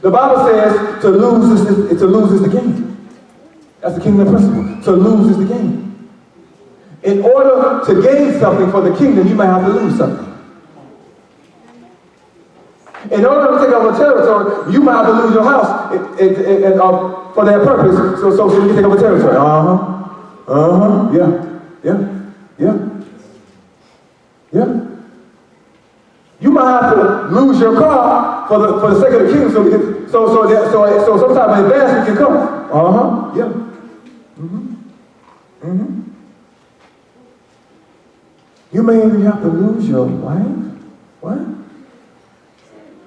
The Bible says to lose is the gain. That's the kingdom principle. To lose is the gain. In order to gain something for the kingdom, you might have to lose something. In order to take over territory, you might have to lose your house for that purpose, so you can take over territory. Yeah. You might have to lose your car for the sake of the kingdom, so some type of advancement can come. You may even have to lose your wife. What?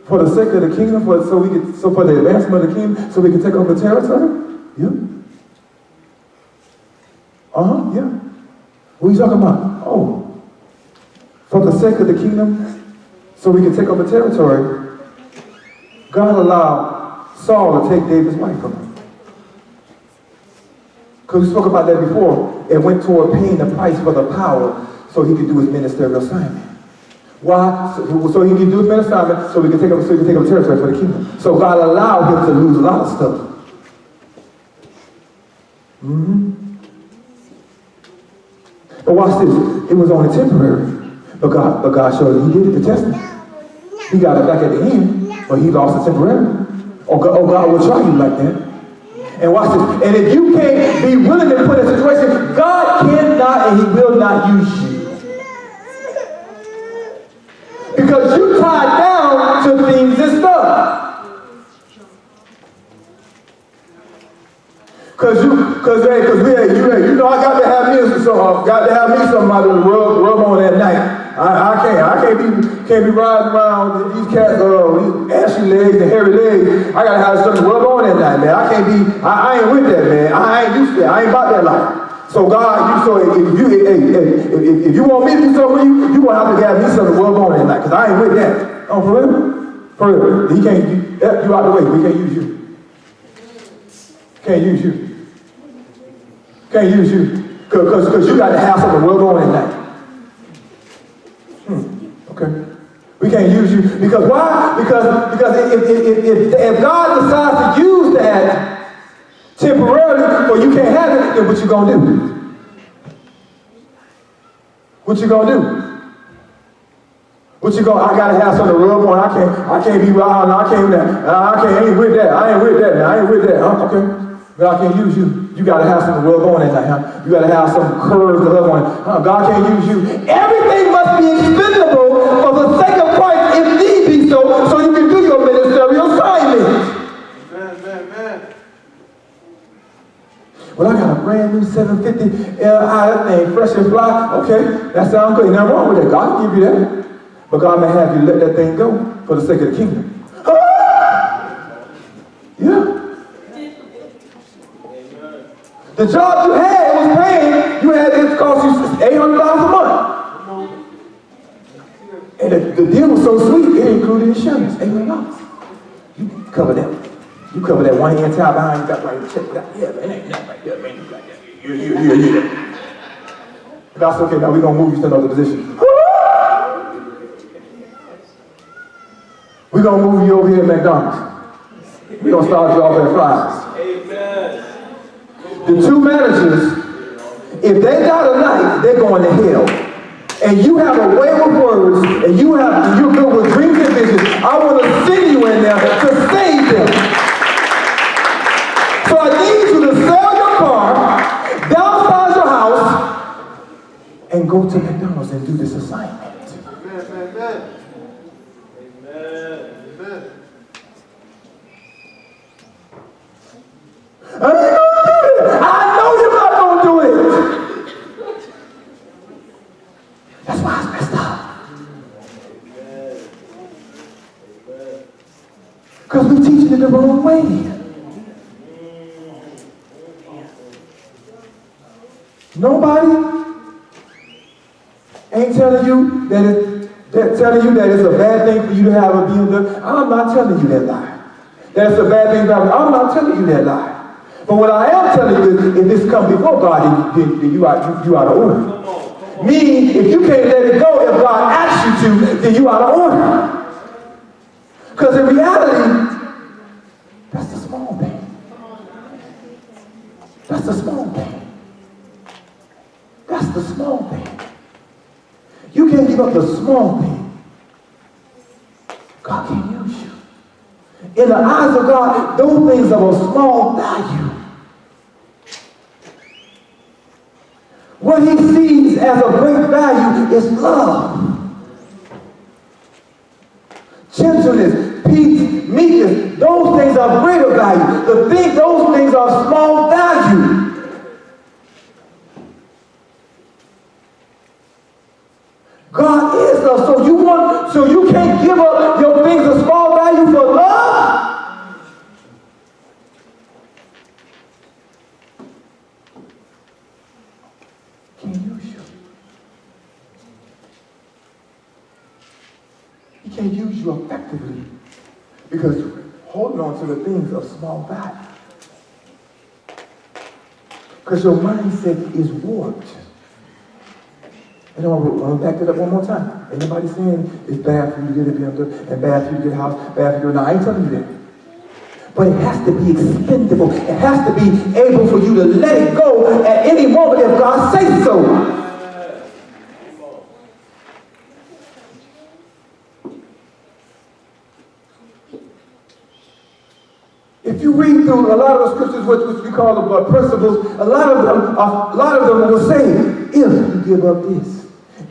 For the sake of the kingdom, for the advancement of the kingdom, so we can take over territory? What are you talking about? Oh, for the sake of the kingdom, so we can take over territory, God allowed Saul to take David's wife from him. Because we spoke about that before. It went toward paying the price for the power so he could do his ministerial assignment. Why? So he could do his ministerial assignment so he could take over territory for the kingdom. So God allowed him to lose a lot of stuff. But watch this. It was only temporary. But God showed him he did it to test him. He got it back at the end, but he lost it temporarily. Oh, God will try you like that. And watch this. And if you can't be willing to put in a situation, God cannot and He will not use you. Because you tied down to things and stuff. Cause you know I got to have me somebody to rub on that night. I can't be riding around these cats, these ashy legs and hairy legs. I gotta have something to rub on that night, man. I ain't with that, man. I ain't used to that. I ain't about that life. So God, if you want me to do something with you, you gonna have to have me something to rub on that night, cause I ain't with that. Oh, for real? For real. You out the way. We can't use you. Can't use you. Can't use you. Because you got to have something to rub on that night. Okay. We can't use you. Because why? Because if God decides to use that temporarily, or you can't have it, then what you gonna do? What you gonna do? I gotta have something to rub on. I can't be wild. I ain't with that. I ain't with that. Huh? Okay. God can't use you. You gotta have something to rub on at night, huh? You gotta have some curves to rub on. Huh? God can't use you. Everything must be expendable for the sake of Christ if need be so you can do your ministerial assignment. Amen. Well, I got a brand new 750 Li, that thing fresh and fly. Okay, that sounds good. Nothing wrong with that. God can give you that. But God may have you let that thing go for the sake of the kingdom. Yeah. The job you had was paying, it cost you $800 a month. And the deal was so sweet, it included insurance, $800. You cover that. You cover that one hand tie behind, you got right, check that. Yeah, man, ain't nothing right there, man. Like that. Yeah. That's okay, now we're going to move you to another position. We're going to move you over here at McDonald's. We're going to start you off at Fry's. Amen. The two managers, if they got a knife, they're going to hell. And you have a way with words, and you're good with dreams and visions. I want to send you in there to save them. So I need you to sell your car, downsize your house, and go to McDonald's and do this assignment. Amen. I know you're not going to do it. That's why it's messed up. Because we're teaching it the wrong way. Nobody ain't telling you that it's a bad thing for you to have a BMW. I'm not telling you that lie. That's a bad thing about it. I'm not telling you that lie. But what I am telling you is, if this comes before God, then you out of order. Meaning, if you can't let it go, if God asks you to, then you out of order. Because in reality, that's the small thing. That's the small thing. That's the small thing. You can't give up the small thing. God can't use you. In the eyes of God, those things are of small value. What he sees as a great value is love, gentleness, peace, meekness. Those things are greater value. Those things are small value. God is love. So you can't give up your things of small value for love? Can't use you. He can't use you effectively because holding on to the things of small value. Because your mindset is warped. And I'm going to back that up one more time. Anybody saying it's bad for you to get a BMW and bad for you to get a house, bad for you? No, I ain't telling you that. But it has to be expendable. It has to be able for you to let it go at any moment if God says so. If you read through a lot of the scriptures, which we call the principles, a lot of them will say, if you give up this,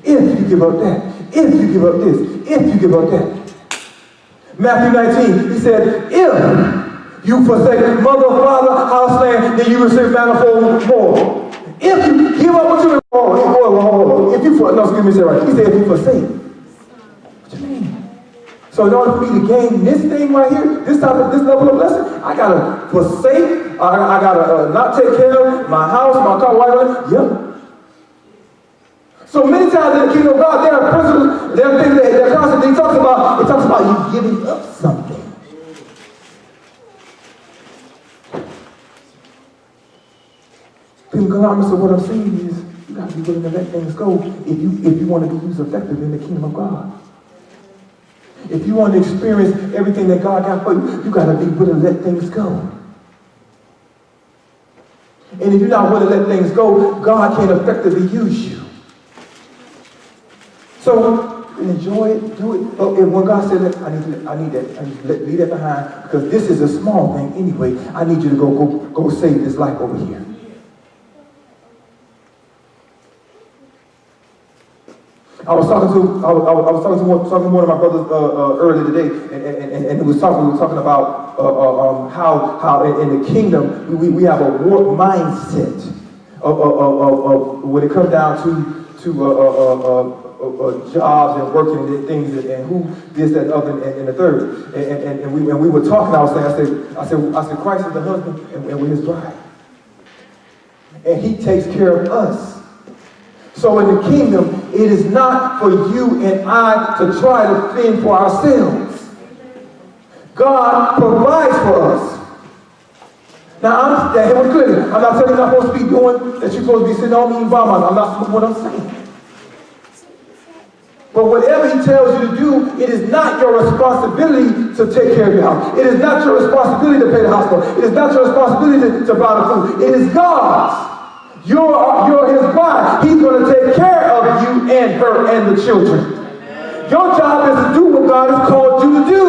if you give up that, if you give up this, if you give up that. Matthew 19, he said, if you forsake mother, father, house, land, then you receive manifold more. If you give up what you if you no, excuse me, say right. He said, if you forsake. What you mean? So in order for me to gain this thing right here, this level of blessing, I gotta forsake. I gotta not take care of my house, my car, whatever. Yep. So many times in the kingdom of God, there are principles, there are things that constantly talks about you giving up something. So what I'm saying is, you gotta be willing to let things go if you want to be used effective in the kingdom of God. If you want to experience everything that God got for you, you gotta be willing to let things go. And if you're not willing to let things go, God can't effectively use you. So enjoy it, do it. Oh, and when God said that, I need to leave that behind because this is a small thing anyway. I need you to go save this life over here. I was talking to one of my brothers earlier today, and we were talking about how in the kingdom we have a warped mindset of when it comes down to jobs and working and things and who this, that, other, and the third. And we were talking. I said, Christ is the husband, and we're his bride, and he takes care of us. So in the kingdom, it is not for you and I to try to fend for ourselves. God provides for us. Now, I'm not telling you not supposed to be doing that. You're supposed to be sitting on me and bombing. I'm not what I'm saying. But whatever he tells you to do, it is not your responsibility to take care of your house. It is not your responsibility to pay the house bill. It is not your responsibility to buy the food. It is God's. You're his bride. He's going to take care of you and her and the children. Your job is to do what God has called you to do.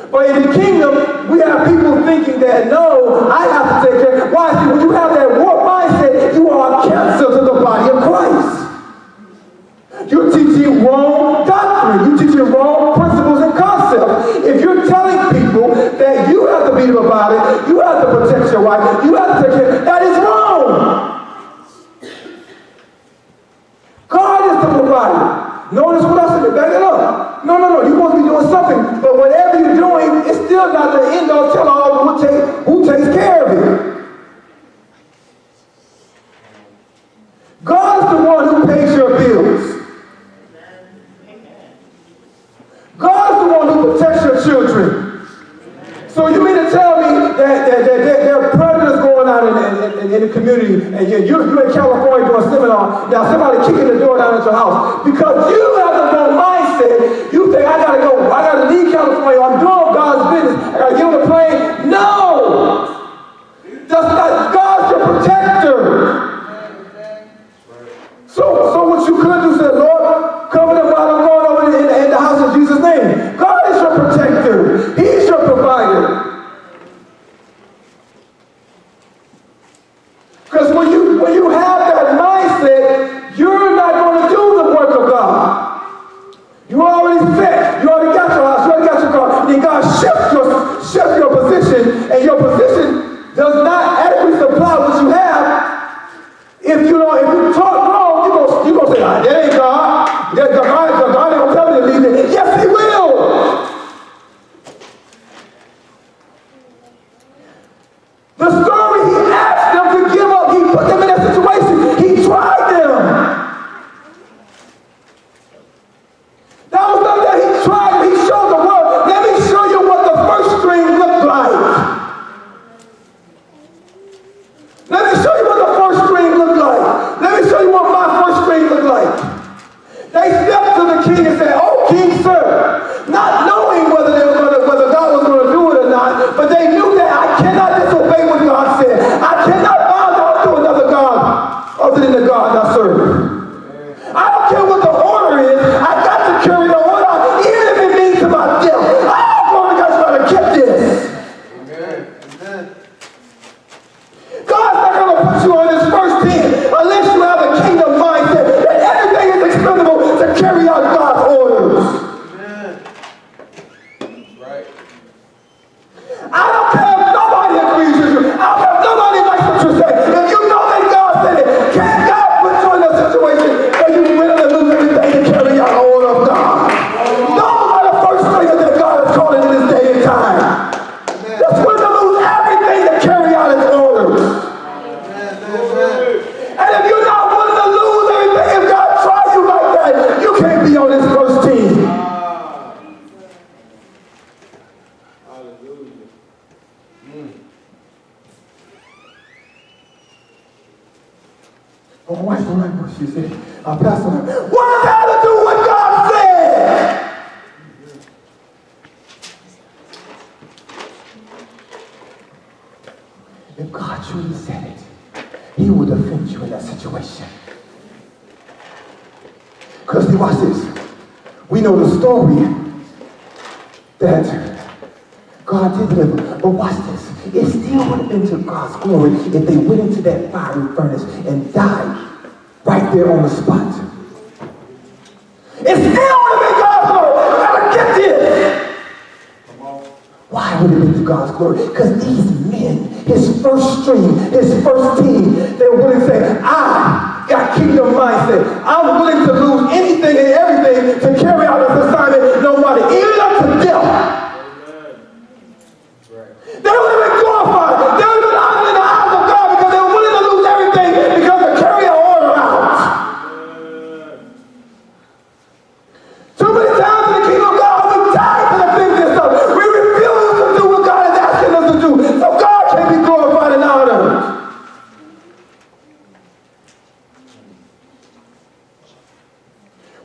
But in the kingdom, we have people thinking that, no, I have to take care. Why? See, when you have that warped mindset, you are a cancer to the body of Christ. You're teaching wrong doctrine. You're teaching wrong principles and concepts. If you're telling people that you have to be the provider, you have to protect your wife, you have to take care, that is wrong. God is the provider. Notice what I said. Back it up. No. You're supposed to be doing something. But whatever you're doing, it's still not the end all tell all who takes care of it. God is the one who pays your bills. God is the one who protects your children. So you mean to tell me that there are predators going on in the community, and you're in California doing a seminar, now somebody kicking the door down at your house because you have the wrong mindset. You think I gotta leave California, I'm doing God's business, I gotta get on the plane. No! That's not, God's your protector. So what you could do is say, Lord, cover them while I'm going over in the house in Jesus' name. God is your protector. He's your provider. Because when you have that mindset, you're not going to do the work of God. You already set. You already got your house. You already got your car. And then God shifts your position, and your position does not adequately supply what you have. If you talk wrong, you're going to say, that ain't God. God ain't going to tell me to leave it. Yes, he will. The story, he asked them to give up. He put them in that situation. He tried them. That was not that he tried them. He showed the world. Let me show you what the first string looked like. Let me show you what the first string looked like. Let me show you what my first string looked like. They stepped to the king and said, "Oh, king, sir," not knowing whether God was going to do it or not, but they knew that I cannot disobey what God said. I cannot bow down to another God other than the God I serve. I don't care what the order is. I got to carry the order, even if it means to my death. Oh, glory to God, you got to get this. Amen. God's not going to put you on his first team unless you have a kingdom mindset that everything is expendable to carry out God's orders. Amen. Right. I don't care if nobody agrees with you. I don't care if nobody likes what you say. If you know that God said it, can God put you in a situation where you're willing to lose everything to carry out the order of God? Those are the first things that God is calling in this day and time. That's willing to lose everything to carry out his orders. And if you're not willing to lose everything, if God tries you like that, you can't be on his first team. Hallelujah. My wife don't like what she said. Pastor, what does that have to do with what God said? If God truly said it, he will defend you in that situation. Because see, watch this. We know the story that God did deliver. But watch this. It still would have been to God's glory if they went into that fiery furnace and died right there on the spot. It still would have been God's glory. You gotta get this. Why would it be to God's glory? Because these men, his first string, his first team, they were willing to say, I got kingdom mindset. I'm willing to lose anything and everything to carry out this assignment, no matter, even up to death. They would have been glorified. They would have been honored in the eyes of God because they were willing to lose everything because to carry an order out. Too many times in the kingdom of God, we're tired of the things and stuff. We refuse to do what God is asking us to do. So God can be glorified and honored.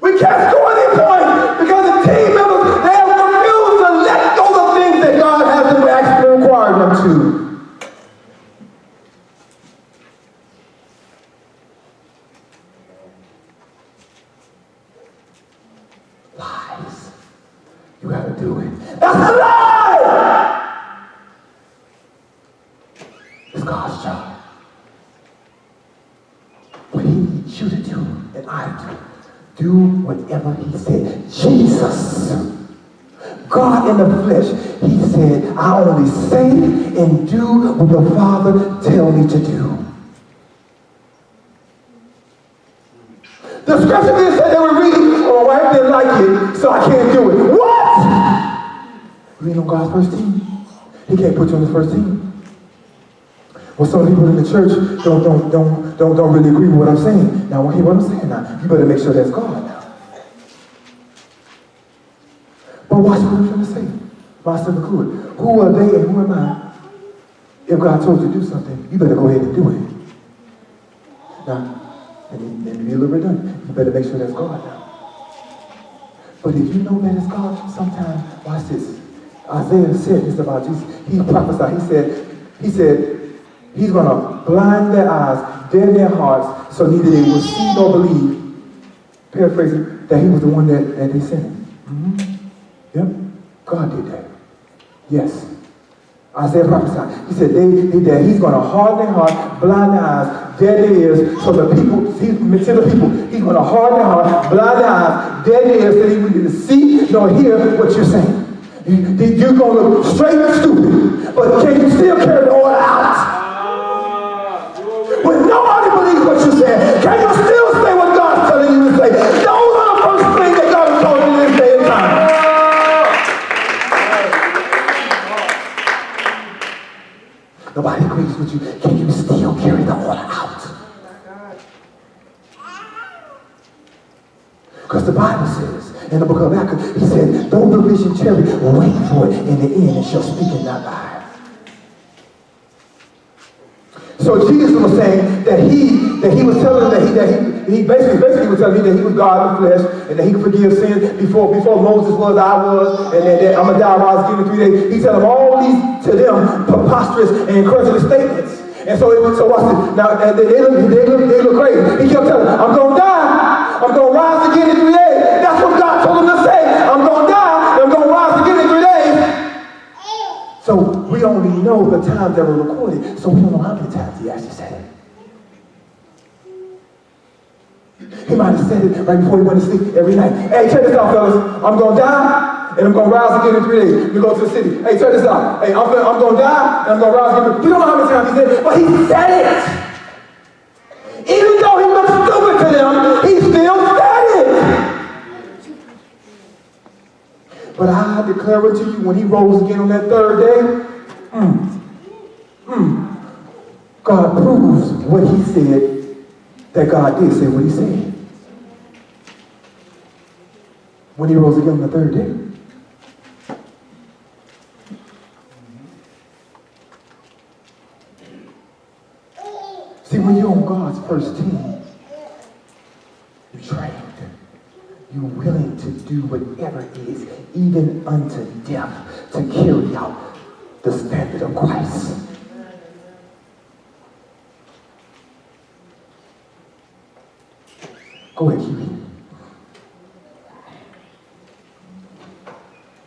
We can't score any points because the team members, they have refused to let go of the things that God has actually required them to. Lies. You gotta do it. That's a lie! It's God's job. What he needs you to do, and I do whatever he said. Jesus, God in the flesh, he said, I only say and do what the Father tell me to do. The scripture didn't say they were reading, oh, my wife didn't like it, so I can't do it. What? You ain't on God's first team. He can't put you on his first team. Well, some people in the church don't really agree with what I'm saying. Now, hear what I'm saying now. You better make sure that's God now. But watch what I'm trying to say. Myself included. Who are they and who am I? If God told you to do something, you better go ahead and do it. Now, and be a little redundant. You better make sure that's God now. But if you know that it's God, sometimes, watch this. Isaiah said this about Jesus. He prophesied. He said, he's going to blind their eyes, deaden their hearts, so neither they will see nor believe. Paraphrasing, that he was the one that they sent. Yep, God did that. Yes. Isaiah prophesied. He said that he's going to harden their heart, blind their eyes, deaden their ears, so the people, he's going to harden their heart, blind their eyes, deaden their ears, so they will neither see nor hear what you're saying. You're going to look straight and stupid, but can you still carry the order out? When nobody believes what you said, can you still say what God's telling you to say? Those are the first things that God has told you this day and time. Nobody agrees with you. Can you still carry the order out? Because the Bible says, in the book of Habakkuk, he said, though the vision tarry, wait for it. In the end, it shall speak and not lie. So Jesus was saying that he was telling them that he basically was telling me that he was God in the flesh and that he could forgive sins before Moses was, I was, and that I'm going to die while I was given 3 days. He said all these to them preposterous and incredulous statements. And so watch this. Now they look crazy. He kept telling them, I'm going to die. I'm going to rise again in 3 days. That's what God told him to say. I'm going to die. And I'm going to rise again in 3 days. So we only know the times that were recorded, so we don't know how many times he actually said it. He might have said it right before he went to sleep every night. Hey, check this out, fellas. I'm going to die, and I'm going to rise again in 3 days. We go to the city. Hey, check this out. Hey, I'm going to die, and I'm going to rise again. We don't know how many times he said it, but he said it. Even though he looked stupid to them, he still said it. But I declare it to you, when he rose again on that third day, God proves what he said, that God did say what he said. When he rose again on the third day. See, when you're on God's first team, you're trained. You're willing to do whatever it is, even unto death, to carry out the standard of Christ. Go ahead, keep reading.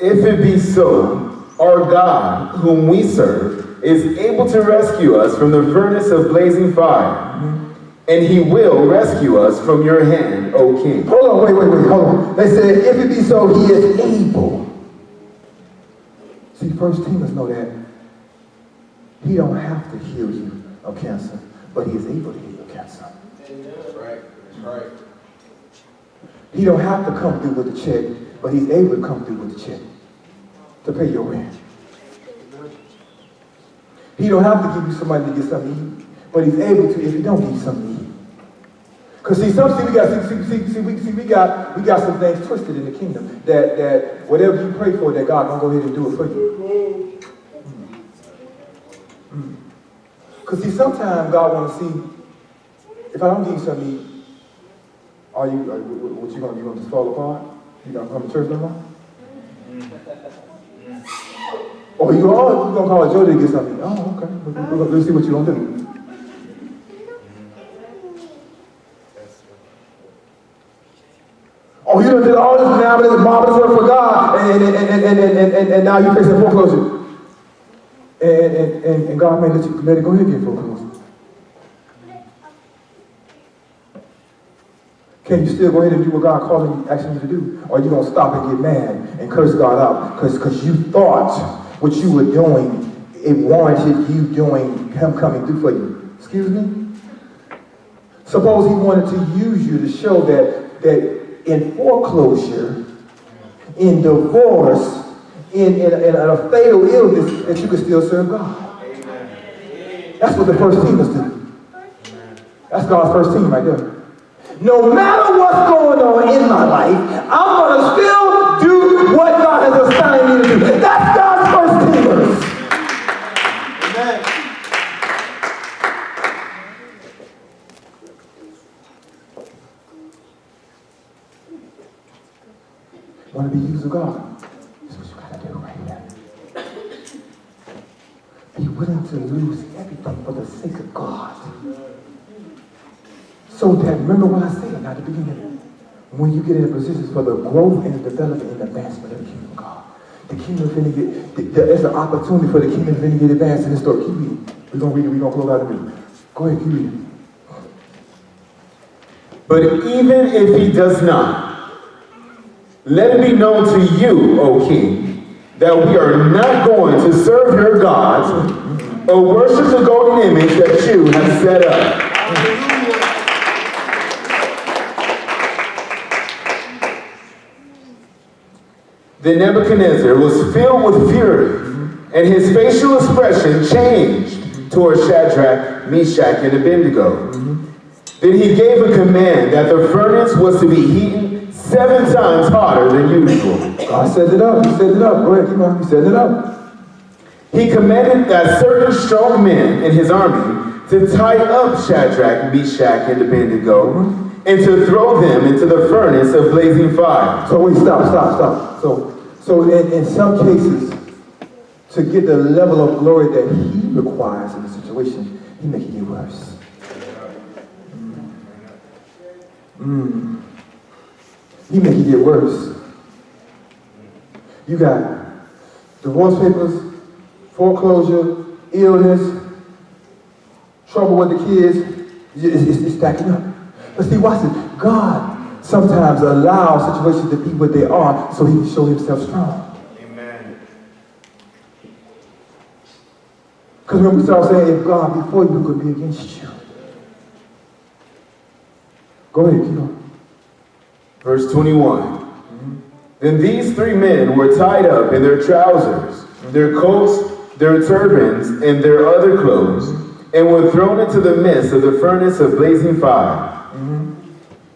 If it be so, our God, whom we serve, is able to rescue us from the furnace of blazing fire, and he will rescue us from your hand, O king. Hold on, wait, hold on. They said, if it be so, he is able. See, First Timothy know that he don't have to heal you of cancer, but he is able to heal your cancer. That's right. That's right. He don't have to come through with the check, but he's able to come through with the check to pay your rent. He don't have to give you some money to get something to eat, but he's able to if he don't give you something to eat. Because we got some things twisted in the kingdom that whatever you pray for, that God gonna go ahead and do it for you. Because see, sometimes God want to see, if I don't give you something to eat, what you gonna just fall apart? You gonna come to church no more? Or you gonna call Joe to get something? Oh, okay. Let's see what you gonna do. Oh, you done did all this marvelous work for God, and now you're facing foreclosure. And God may let it go ahead and get foreclosure. Can you still go ahead and do what God calling you, asking you to do? Or are you going to stop and get mad and curse God out because you thought what you were doing, it warranted you doing him coming through for you? Excuse me? Suppose he wanted to use you to show that in foreclosure, in divorce, in a fatal illness, that you can still serve God. Amen. That's what the first team is doing. That's God's first team right there. No matter what's going on in my life, I'm going to still do what God has assigned me to do. That's God's first teamers. Amen. Want to be used of God? That's what you got to do right here. Be willing to lose everything for the sake of God. So that, remember what I said at the beginning, when you get in positions for the growth and the development and advancement of the kingdom of God, the kingdom is going to get, there's an opportunity for the kingdom to get advanced in this story. Keep reading. We're going to read it, we're going to close out the video. Go ahead, keep reading. But even if he does not, let it be known to you, O king, that we are not going to serve your gods or worship the golden image that you have set up. Then Nebuchadnezzar was filled with fury, and his facial expression changed toward Shadrach, Meshach, and Abednego. Then he gave a command that the furnace was to be heated 7 times hotter than usual. God set it up. He set it up. Go ahead, keep on. He set it up. He commanded that certain strong men in his army to tie up Shadrach, Meshach, and Abednego, and to throw them into the furnace of blazing fire. So wait, stop. So in some cases, to get the level of glory that he requires in the situation, he make it worse. He make it get worse. You got divorce papers, foreclosure, illness, trouble with the kids. It's stacking up. But see, watch this. God sometimes allows situations to be what they are so he can show himself strong. Amen. Because when we start saying, if God before you, who could be against you? Go ahead, keep on. Verse 21. Then these 3 men were tied up in their trousers, their coats, their turbans, and their other clothes, and were thrown into the midst of the furnace of blazing fire.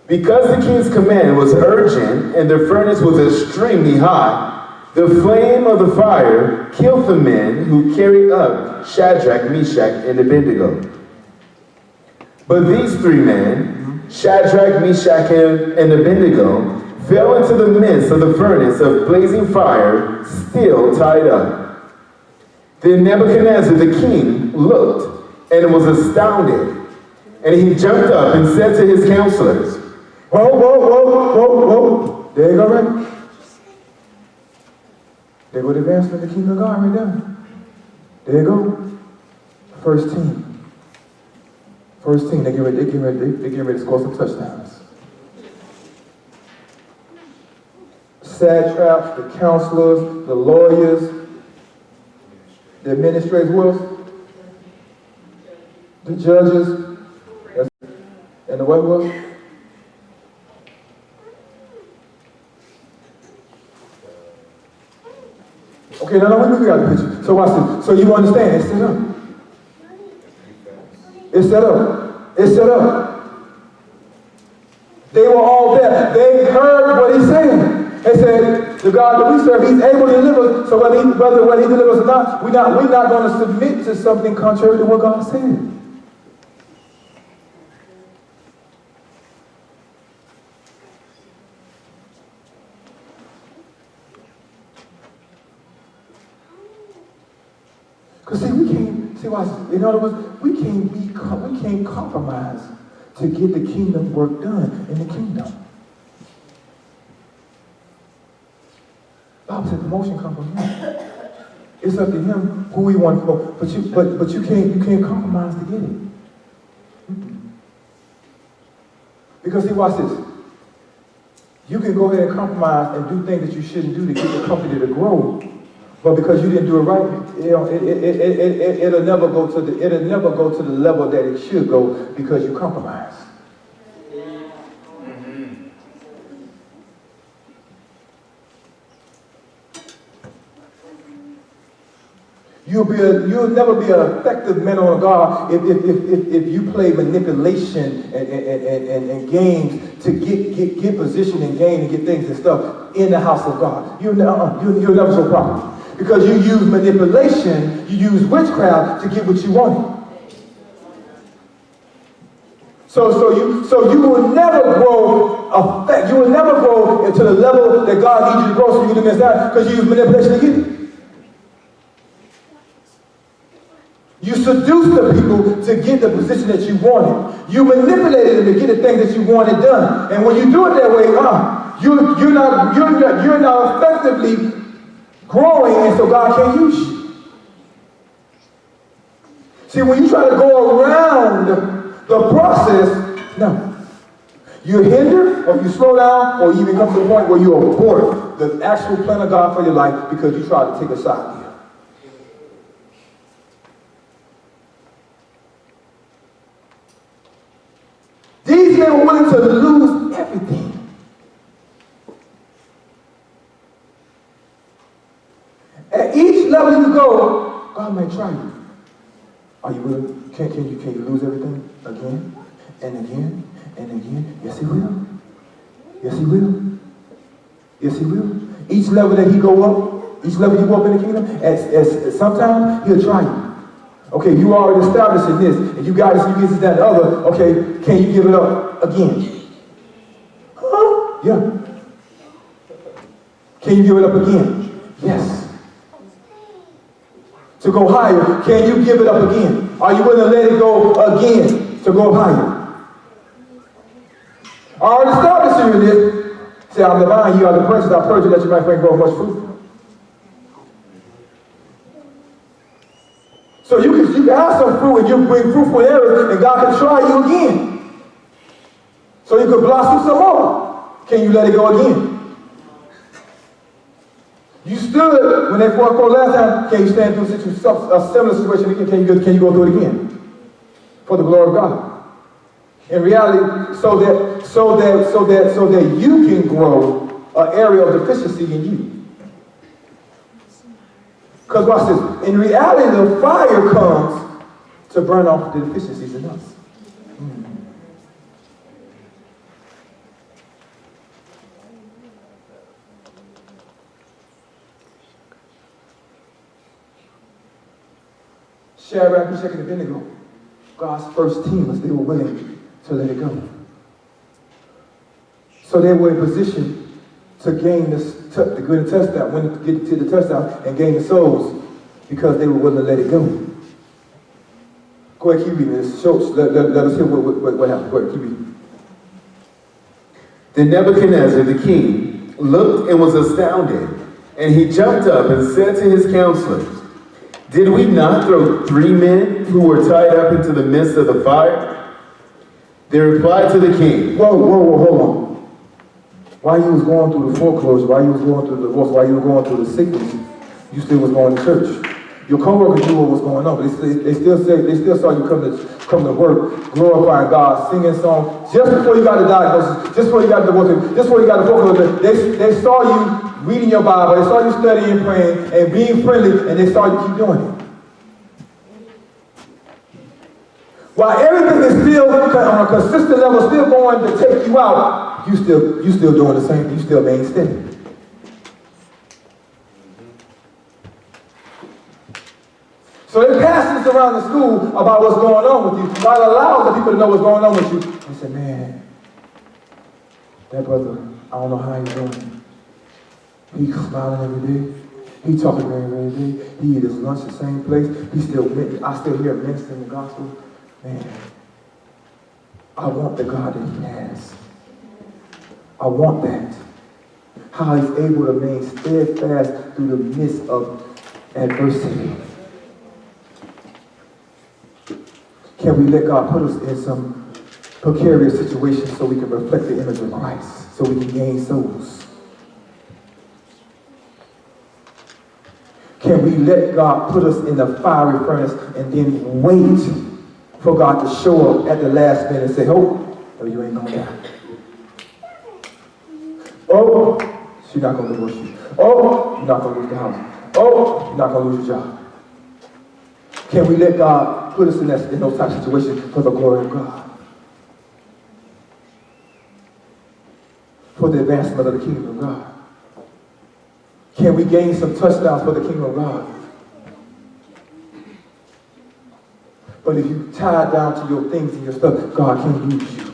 Because the king's command was urgent and the furnace was extremely hot, the flame of the fire killed the men who carried up Shadrach, Meshach, and Abednego. But these 3 men, Shadrach, Meshach, and Abednego, fell into the midst of the furnace of blazing fire, still tied up. Then Nebuchadnezzar the king looked and was astounded, and he jumped up and said to his counselors, Whoa. There you go, right? There go the advancement of the kingdom of God right there. There you go. First team. First team, they get ready to score some touchdowns. Satraps, the counselors, the lawyers, the administrators, who else? The judges, and the what was? Okay, now we got the picture. So watch this. So you understand, it's set up. It's set up. It's set up. They were all there. They heard what he said. They said, the God that we serve, he's able to deliver. So whether he delivers or not, we're not going to submit to something contrary to what God said. Because in other words, we can't compromise to get the kingdom work done in the kingdom. Bible said promotion comes from him. It's up to him who we want to promote. But you can't compromise to get it. Because see, watch this. You can go ahead and compromise and do things that you shouldn't do to get the company to grow. But because you didn't do it right, it'll never go to the level that it should go because you compromise. You'll never be an effective man of God if you play manipulation and games to get position and gain and get things and stuff in the house of God. You'll never so properly. Because you use manipulation, you use witchcraft to get what you wanted. So you will never grow you will never grow into the level that God needs you to grow so you can miss that because you use manipulation to get it. You seduced the people to get the position that you wanted. You manipulated them to get the thing that you wanted done. And when you do it that way, you're not effectively growing, and so God can't use you. See, when you try to go around the process, no. You hinder, or you slow down, or you even come to the point where you abort the actual plan of God for your life because you try to take a side here. These men were willing to lose everything. At each level you go, God may try you. Are you willing? Can you lose everything again and again and again? Yes, he will. Yes, he will. Yes, he will. Each level that he go up, each level you go up in the kingdom, as sometimes he'll try you. Okay, you already established in this, and you got this, you get this, that, and the other. Okay, can you give it up again? Huh? Yeah. Can you give it up again? Yes. To go higher, can you give it up again? Are you willing to let it go again to go higher? I already established you in this. Say, I'm the vine, you are the branches, I purge you that you might bring forth much fruit. So you can have some fruit and you bring fruitful areas and God can try you again. So you can blossom some more. Can you let it go again? You stood when they fought last time. Can you stand through a similar situation again? Can you go through it again? For the glory of God. In reality, so that you can grow an area of deficiency in you. Because watch this. In reality, the fire comes to burn off the deficiencies in us. Shadrach, Meshach, and Abednego, God's first team, was they were willing to let it go. So they were in position to gain to get a touchdown, get to the touchdown and gain the souls because they were willing to let it go. Go ahead, keep reading this. Let us hear what happened. Go ahead, keep reading. Then Nebuchadnezzar the king looked and was astounded, And he jumped up and said to his counselors, "Did we not throw 3 men who were tied up into the midst of the fire?" They replied to the king, Whoa, hold on. While you was going through the foreclosure, while you was going through the divorce, while you were going through the sickness, you still was going to church. Your coworkers knew what was going on, but they still saw you come to work, glorifying God, singing songs. Just before you got the diagnosis, just before you got the divorce, just before you got the foreclosure, they saw you reading your Bible, they saw you studying, praying, and being friendly, and they saw you keep doing it. While everything is still on a consistent level, still going to take you out, you still doing the same. You still being steady. So they pass this around the school about what's going on with you, while allowing the people to know what's going on with you. They say, "Man, that brother, I don't know how he's doing. He's smiling every day. He talking every day. He eat his lunch the same place. I still hear him ministering the gospel. Man, I want the God that he has. I want that. How he's able to remain steadfast through the midst of adversity. Can we let God put us in some precarious situations so we can reflect the image of Christ, so we can gain souls? Can we let God put us in the fiery furnace and then wait for God to show up at the last minute and say, "Oh, no, you ain't gonna die. Oh, she's not gonna divorce you. Oh, you're not gonna lose the house. Oh, you're not gonna lose your job." Can we let God put us in those types of situations for the glory of God? For the advancement of the kingdom of God? Can we gain some touchdowns for the kingdom of God? But if you tie down to your things and your stuff, God can use you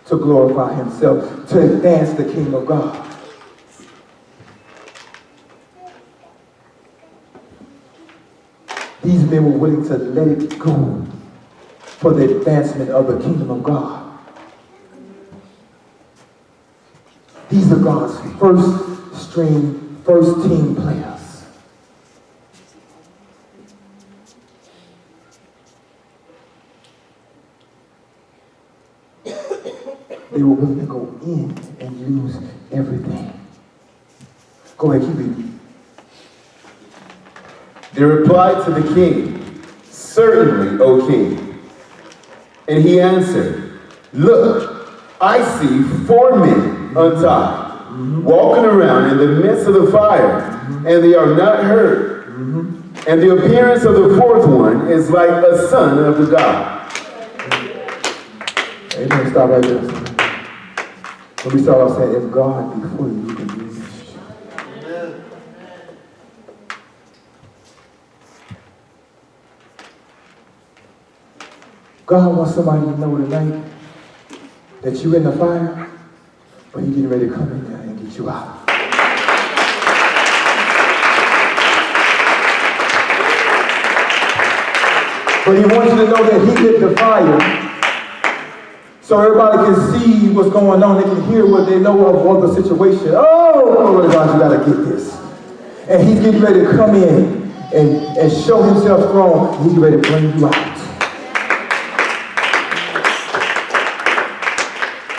to glorify himself, to advance the kingdom of God. These men were willing to let it go for the advancement of the kingdom of God. These are God's first team players. They were willing to go in and lose everything. Go ahead, keep reading. They replied to the king, "Certainly, O king." And he answered, "Look, I see 4 men untied, walking around in the midst of the fire, and they are not hurt. And the appearance of the 4th one is like a son of the God." Amen. Stop right there. When we start off saying, if God be for you, you can be against you. God wants somebody to know tonight that you're in the fire, but he's getting ready to come in there and get you out. But he wants you to know that he lit the fire so everybody can see what's going on. They can hear what they know of the situation. Oh, glory to God, you got to get this. And he's getting ready to come in and show himself strong. He's ready to bring you out.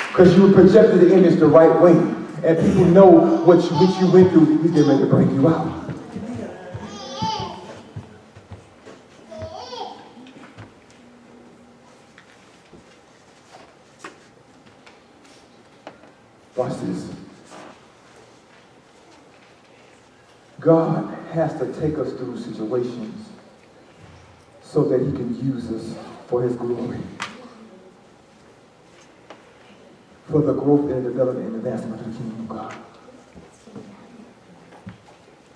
Because you projected the image the right way. And people know what you went through. He's getting ready to bring you out. Watch this. God has to take us through situations so that he can use us for his glory. For the growth and development and advancement of the kingdom of God.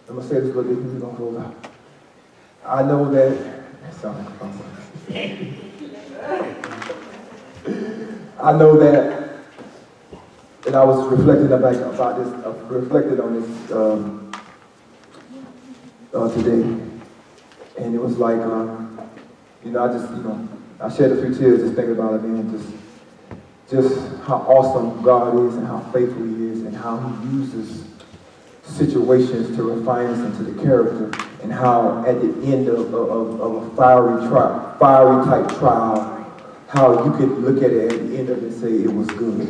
I'm going to say this, but then we're going to close out. I know that sounds like a I know that. And I was reflecting on this today, and it was like, I shed a few tears just thinking about it, man, just how awesome God is and how faithful he is and how he uses situations to refine us into the character, and how at the end of a fiery type trial, how you can look at it at the end of it and say it was good.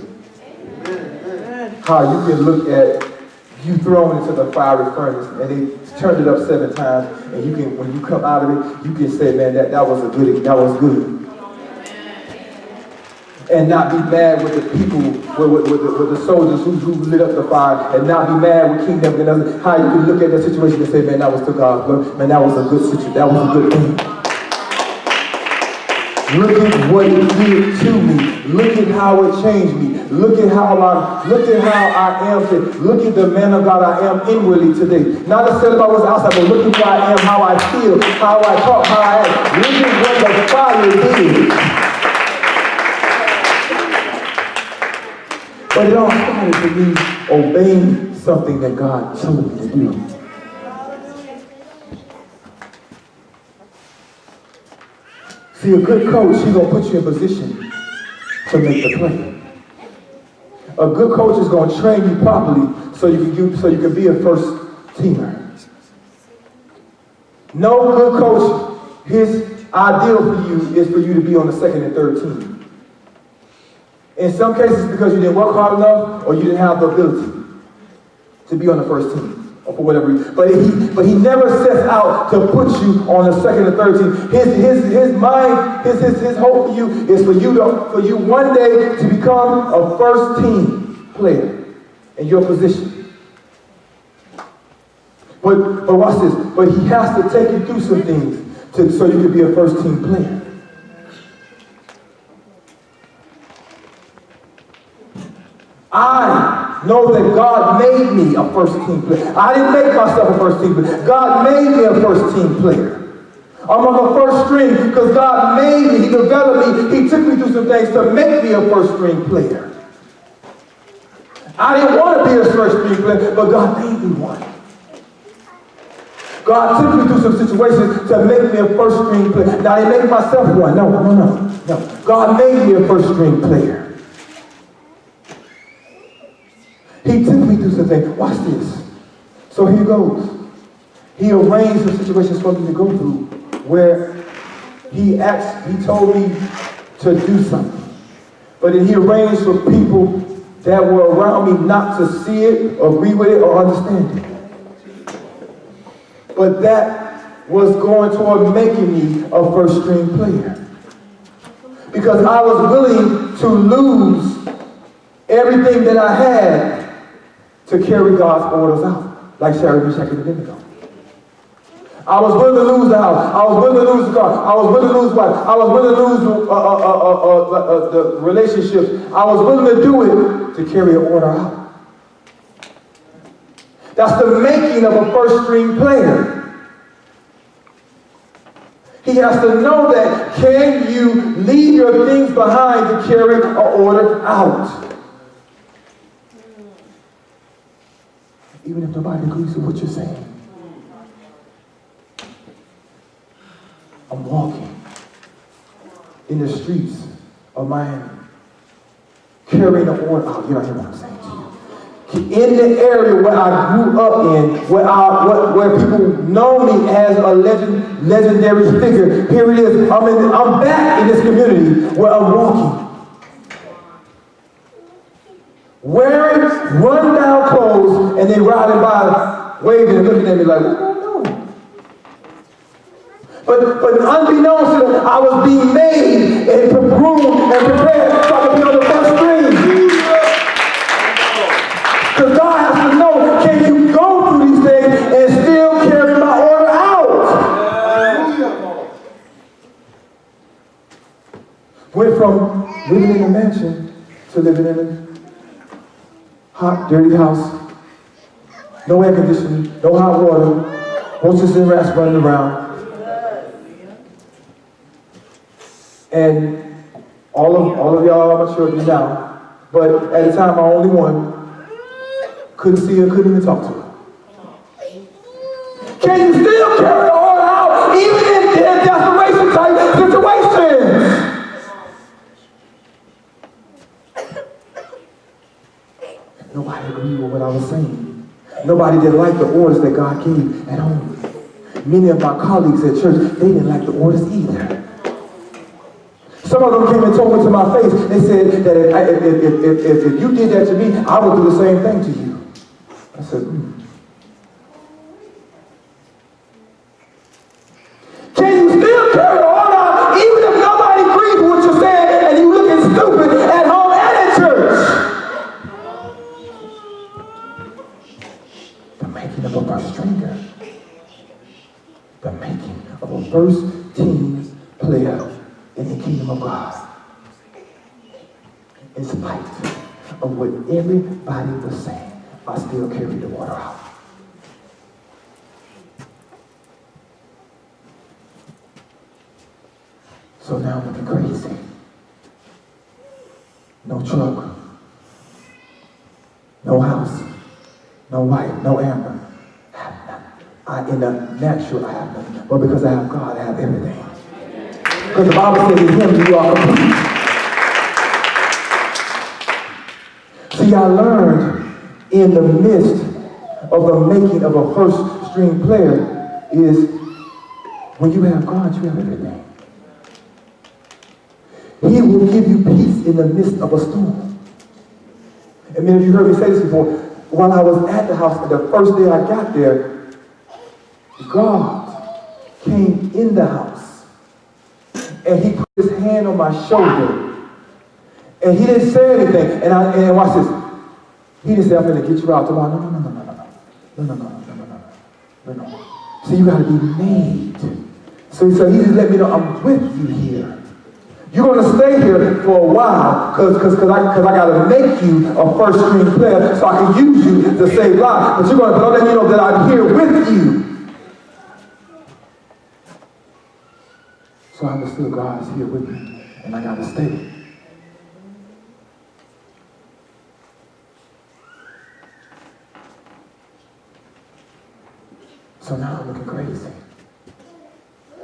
How you can look at you thrown into the fiery furnace and they turned it up 7 times, and you can, when you come out of it, you can say, man, that was good. And not be mad with the people, with the soldiers who lit up the fire, and not be mad with King Nebuchadnezzar. How you can look at that situation and say, man, that was to God's glory. Man, that was a good situation. That was a good thing. Look at what it did to me. Look at how it changed me. Look at how I am today. Look at the man of God I am inwardly today. Not necessarily about what's outside, but look at who I am, how I feel, how I talk, how I act. Look at what the fire did. But it all started with me obeying something that God told me to do. See, a good coach, he's going to put you in position to make the play. A good coach is going to train you properly so you can be a first teamer. No good coach, his ideal for you is for you to be on the second and third team. In some cases, because you didn't work hard enough or you didn't have the ability to be on the first team, or for whatever reason. But he never sets out to put you on the second and third team. His mind, his hope for you is for you one day to become a first team player in your position. But watch this. But he has to take you through some things so you can be a first team player. I know that God made me a first team player. I didn't make myself a first team player. God made me a first team player. I'm on the first string because God made me. He developed me. He took me through some things to make me a first string player. I didn't want to be a first string player, but God made me one. God took me through some situations to make me a first string player. Now, I didn't make myself one. No. God made me a first string player. He took me through some things. Watch this. So here goes. He arranged some situations for me to go through where he told me to do something. But then he arranged for people that were around me not to see it, agree with it, or understand it. But that was going toward making me a first string player. Because I was willing to lose everything that I had to carry God's orders out, like Shadrach, Meshach, and Abednego. I was willing to lose the house. I was willing to lose the car. I was willing to lose wife. I was willing to lose the relationships. I was willing to do it to carry an order out. That's the making of a first string player. He has to know that, can you leave your things behind to carry an order out? Even if nobody agrees with what you're saying. I'm walking in the streets of Miami, carrying the order out. You don't hear what I'm saying to you. In the area where I grew up in, where people know me as a legendary figure, here it is. I'm back in this community where I'm walking. Wearing run-down clothes, and they riding by, waving and looking at me like, what's going on? But unbeknownst to them, I was being made and groomed and prepared so I could be on the first string. Because God has to know, can you go through these things and still carry my order out? Went from living in a mansion to living in a hot, dirty house, no air conditioning, no hot water, roaches and rats running around. And all of y'all are my children now, but at the time I only one. Couldn't see her, couldn't even talk to her. Can you still carry the order out even in desperation type situations? Nobody agreed with what I was saying. Nobody didn't like the orders that God gave at home. Many of my colleagues at church, they didn't like the orders either. Some of them came and told me to my face, they said that if you did that to me, I would do the same thing to you. I said, Can you still carry the order out even if nobody agrees with what you're saying and you looking stupid at home and at church? The making of a first stringer. The making of a first team player in the kingdom of God. In spite of what everybody was saying, I still carried the water out. So now I'm looking crazy. No truck, no house, no wife, no Amber. In the natural, I have nothing. But because I have God, I have everything. Because the Bible says in Him you are complete. See, I learned in the midst of the making of a first string player is when you have God, you have everything. He will give you peace in the midst of a storm. And many of you heard me say this before. While I was at the house, the first day I got there, God came in the house and He put His hand on my shoulder and He didn't say anything. And watch this. He didn't say, I'm going to get you out tomorrow. No. See, you got to be made. So He just let me know I'm with you here. You're going to stay here for a while because I got to make you a first string player so I can use you to save lives. But I'm letting you know that I'm here with you. So I understood God is here with me, and I got to stay. So now I'm looking crazy.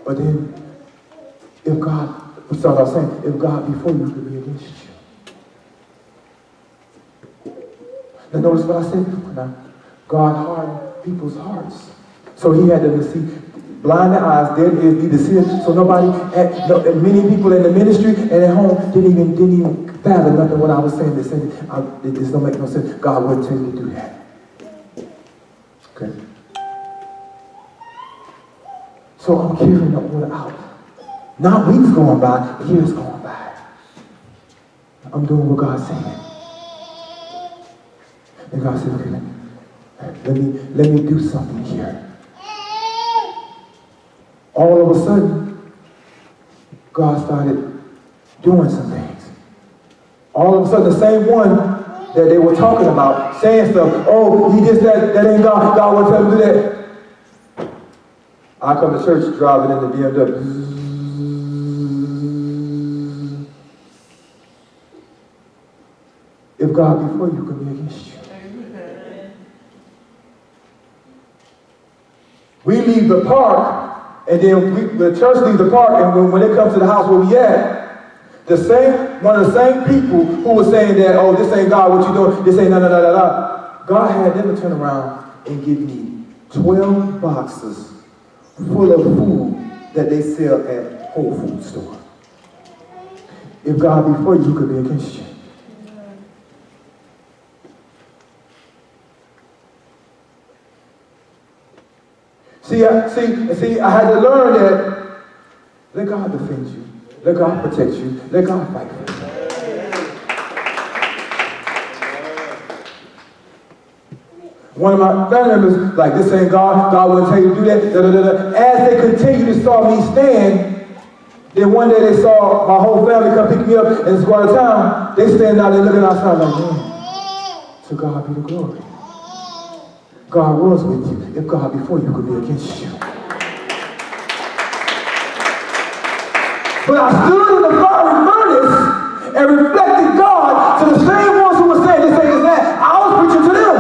But then, if God, so I was saying, if God before you could be against you. Now notice what I said before now. God hardened people's hearts. So He had to see. Blind their eyes, dead ears, need to see it. So many people in the ministry and at home didn't even fathom nothing what I was saying. They said, it just don't make no sense. God wouldn't tell you to do that. Okay. So I'm carrying the order out. Not weeks going by, years going by. I'm doing what God's saying. And God said, okay, let me do something here. All of a sudden, God started doing some things. All of a sudden, the same one that they were talking about, saying stuff, oh, he just that ain't God, God won't tell him to do that. I come to church driving in the BMW. If God be for you, can be against you. We leave the park. And then the church leaves the park, and when they come to the house where we at, one of the same people who was saying that, oh, this ain't God, what you doing? This ain't God had them to turn around and give me 12 boxes full of food that they sell at Whole Foods store. If God be for you, who could be against you? See, I had to learn that let God defend you. Let God protect you. Let God fight for you. One of my family members, like, this ain't God. God wouldn't tell you to do that. As they continue to saw me stand, then one day they saw my whole family come pick me up and go out of town. They stand out there looking outside like, man, to God be the glory. God was with you. If God before you, could be against you. But I stood in the fiery furnace and reflected God to the same ones who were saying this ain't that. I was preaching to them.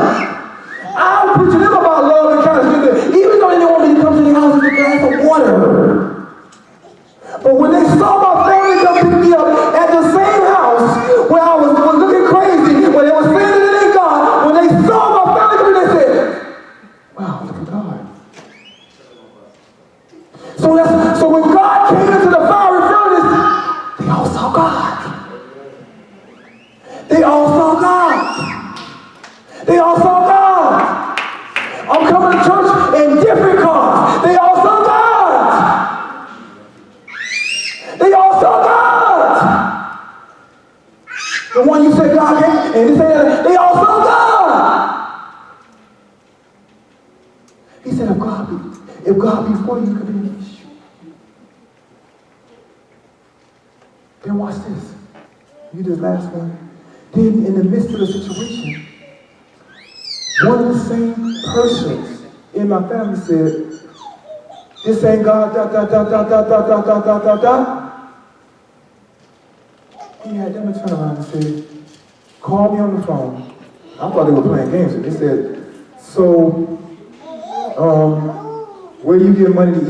I was preaching to them about love and kindness. Even though they didn't want me to come to the house and get a glass of water. But when they saw my family come pick me up at the same house where I was looking crazy, when they were saying that it ain't God, when they saw my family come, they said, So when God came into the fiery furnace, they all saw God. They all saw God. They all saw God. I'm coming to church in different cars. They all saw God. They all saw God. The one you said God came, and they all saw God. He said, if God be for you, who can be against you? Then watch this. You this last one. Then in the midst of the situation, one of the same persons in my family said, this ain't God, He had them to turn around and say, call me on the phone. I thought they were playing games. And they said, so, where do you get money to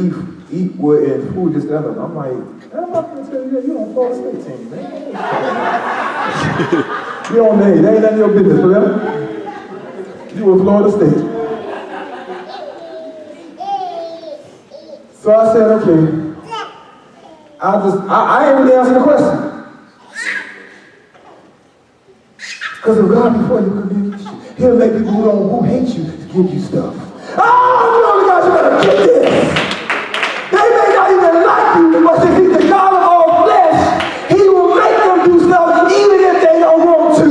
eat with and food, this, that, and I'm like, I'm not going to tell you that. You don't Florida State team, man. You don't know. That ain't none of your business, brother. You were Florida State. So I said, okay. I ain't really answering the question. Because if God before you could be against you, He'll make people who hate you give you stuff. Oh, God, you better get this. They may not even like you, but since He's the God of all flesh, He will make them do stuff even if they don't want to.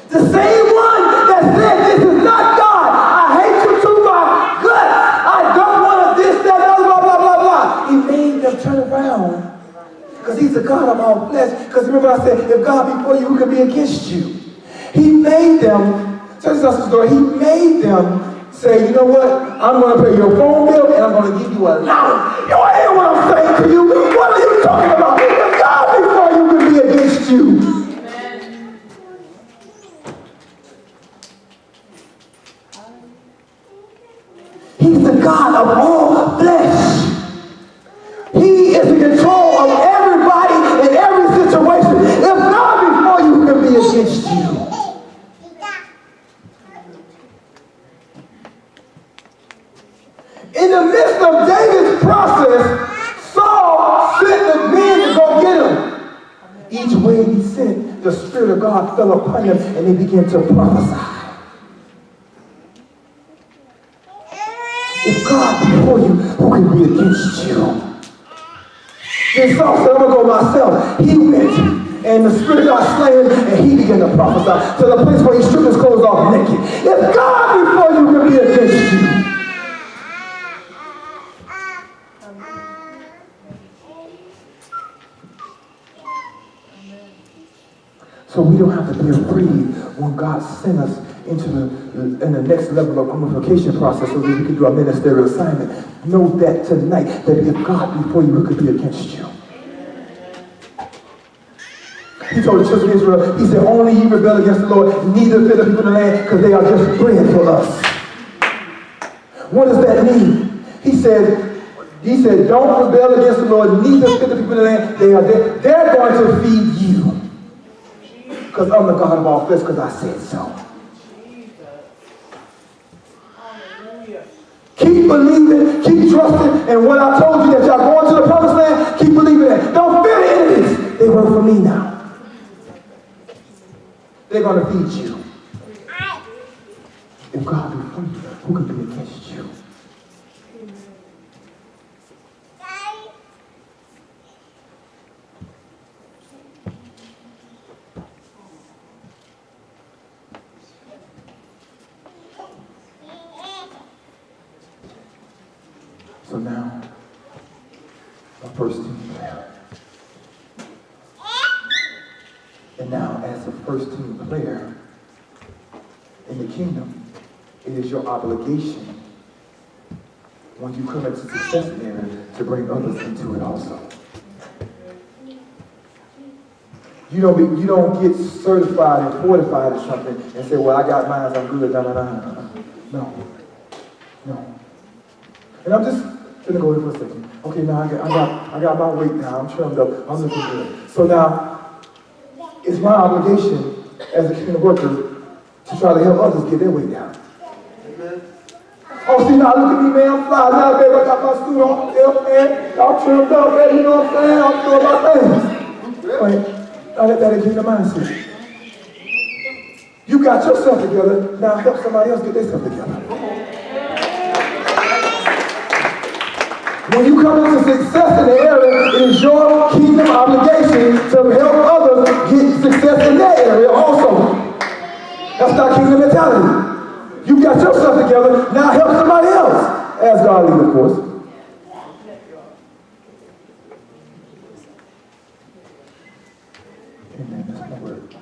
The same one that said, this is not God. I hate you to my gut. I don't want this, that, blah, blah, blah, blah. He made them turn around. Because He's the God of all flesh. Because remember I said, if God be for you, who can be against you? He made them, tell us the story, He made them say, you know what? I'm going to pay your phone bill and I'm going to give you a allowance. You want to hear what I'm saying to you? What are you talking about? If God be for you, who can be against you? He's the God of all flesh. He is in control of everybody in every situation. If God be for you, who can be against you? In the midst of David's process, Saul sent the men to go get him. Each way he sent, the Spirit of God fell upon him and he began to prophesy. If God be for you, who can be against you? Then Saul said, I'm going to go myself. He went, and the Spirit of God slain him, and he began to prophesy to the place where he stripped his clothes off naked. If God be for you, who can be against you? So we don't have to be afraid when God sends us into the next level of glorification process so that we can do our ministerial assignment. Know that tonight, that if God be for you, who could be against you? He told the children of Israel, he said, only ye rebel against the Lord, neither fear the people in the land, because they are just bread for us. What does that mean? He said, don't rebel against the Lord, neither fear the people in the land, they're going to feed you. Because I'm the God of all flesh, because I said so. Keep believing, keep trusting, and when I told you that y'all going to the promised land, keep believing that. Don't fear the enemies. They work for me now. They're going to feed you. If God be for you, who can be against you? So now, my first team player. And now, as a first team player in the kingdom, it is your obligation when you come into success area to bring others into it also. You don't get certified and fortified or something and say, well, I got mine, I'm good, No. And I'm just gonna go here for a second. Okay, now I got my weight now. I'm trimmed up. I'm looking good. So now it's my obligation as a kingdom worker to try to help others get their weight down. Amen. Oh, see, now look at me, man. I'm fly. Now, baby, I got my suit on. Yeah, man. I'm trimmed up, baby. You know what I'm saying? I'm doing my thing. Wait, now let that into your mindset. You got yourself together. Now help somebody else get themselves together. When you come into success in the area, it is your kingdom obligation to help others get success in that area also. That's not kingdom mentality. You got yourself together, now help somebody else. As God leads, of course. Amen. That's my word.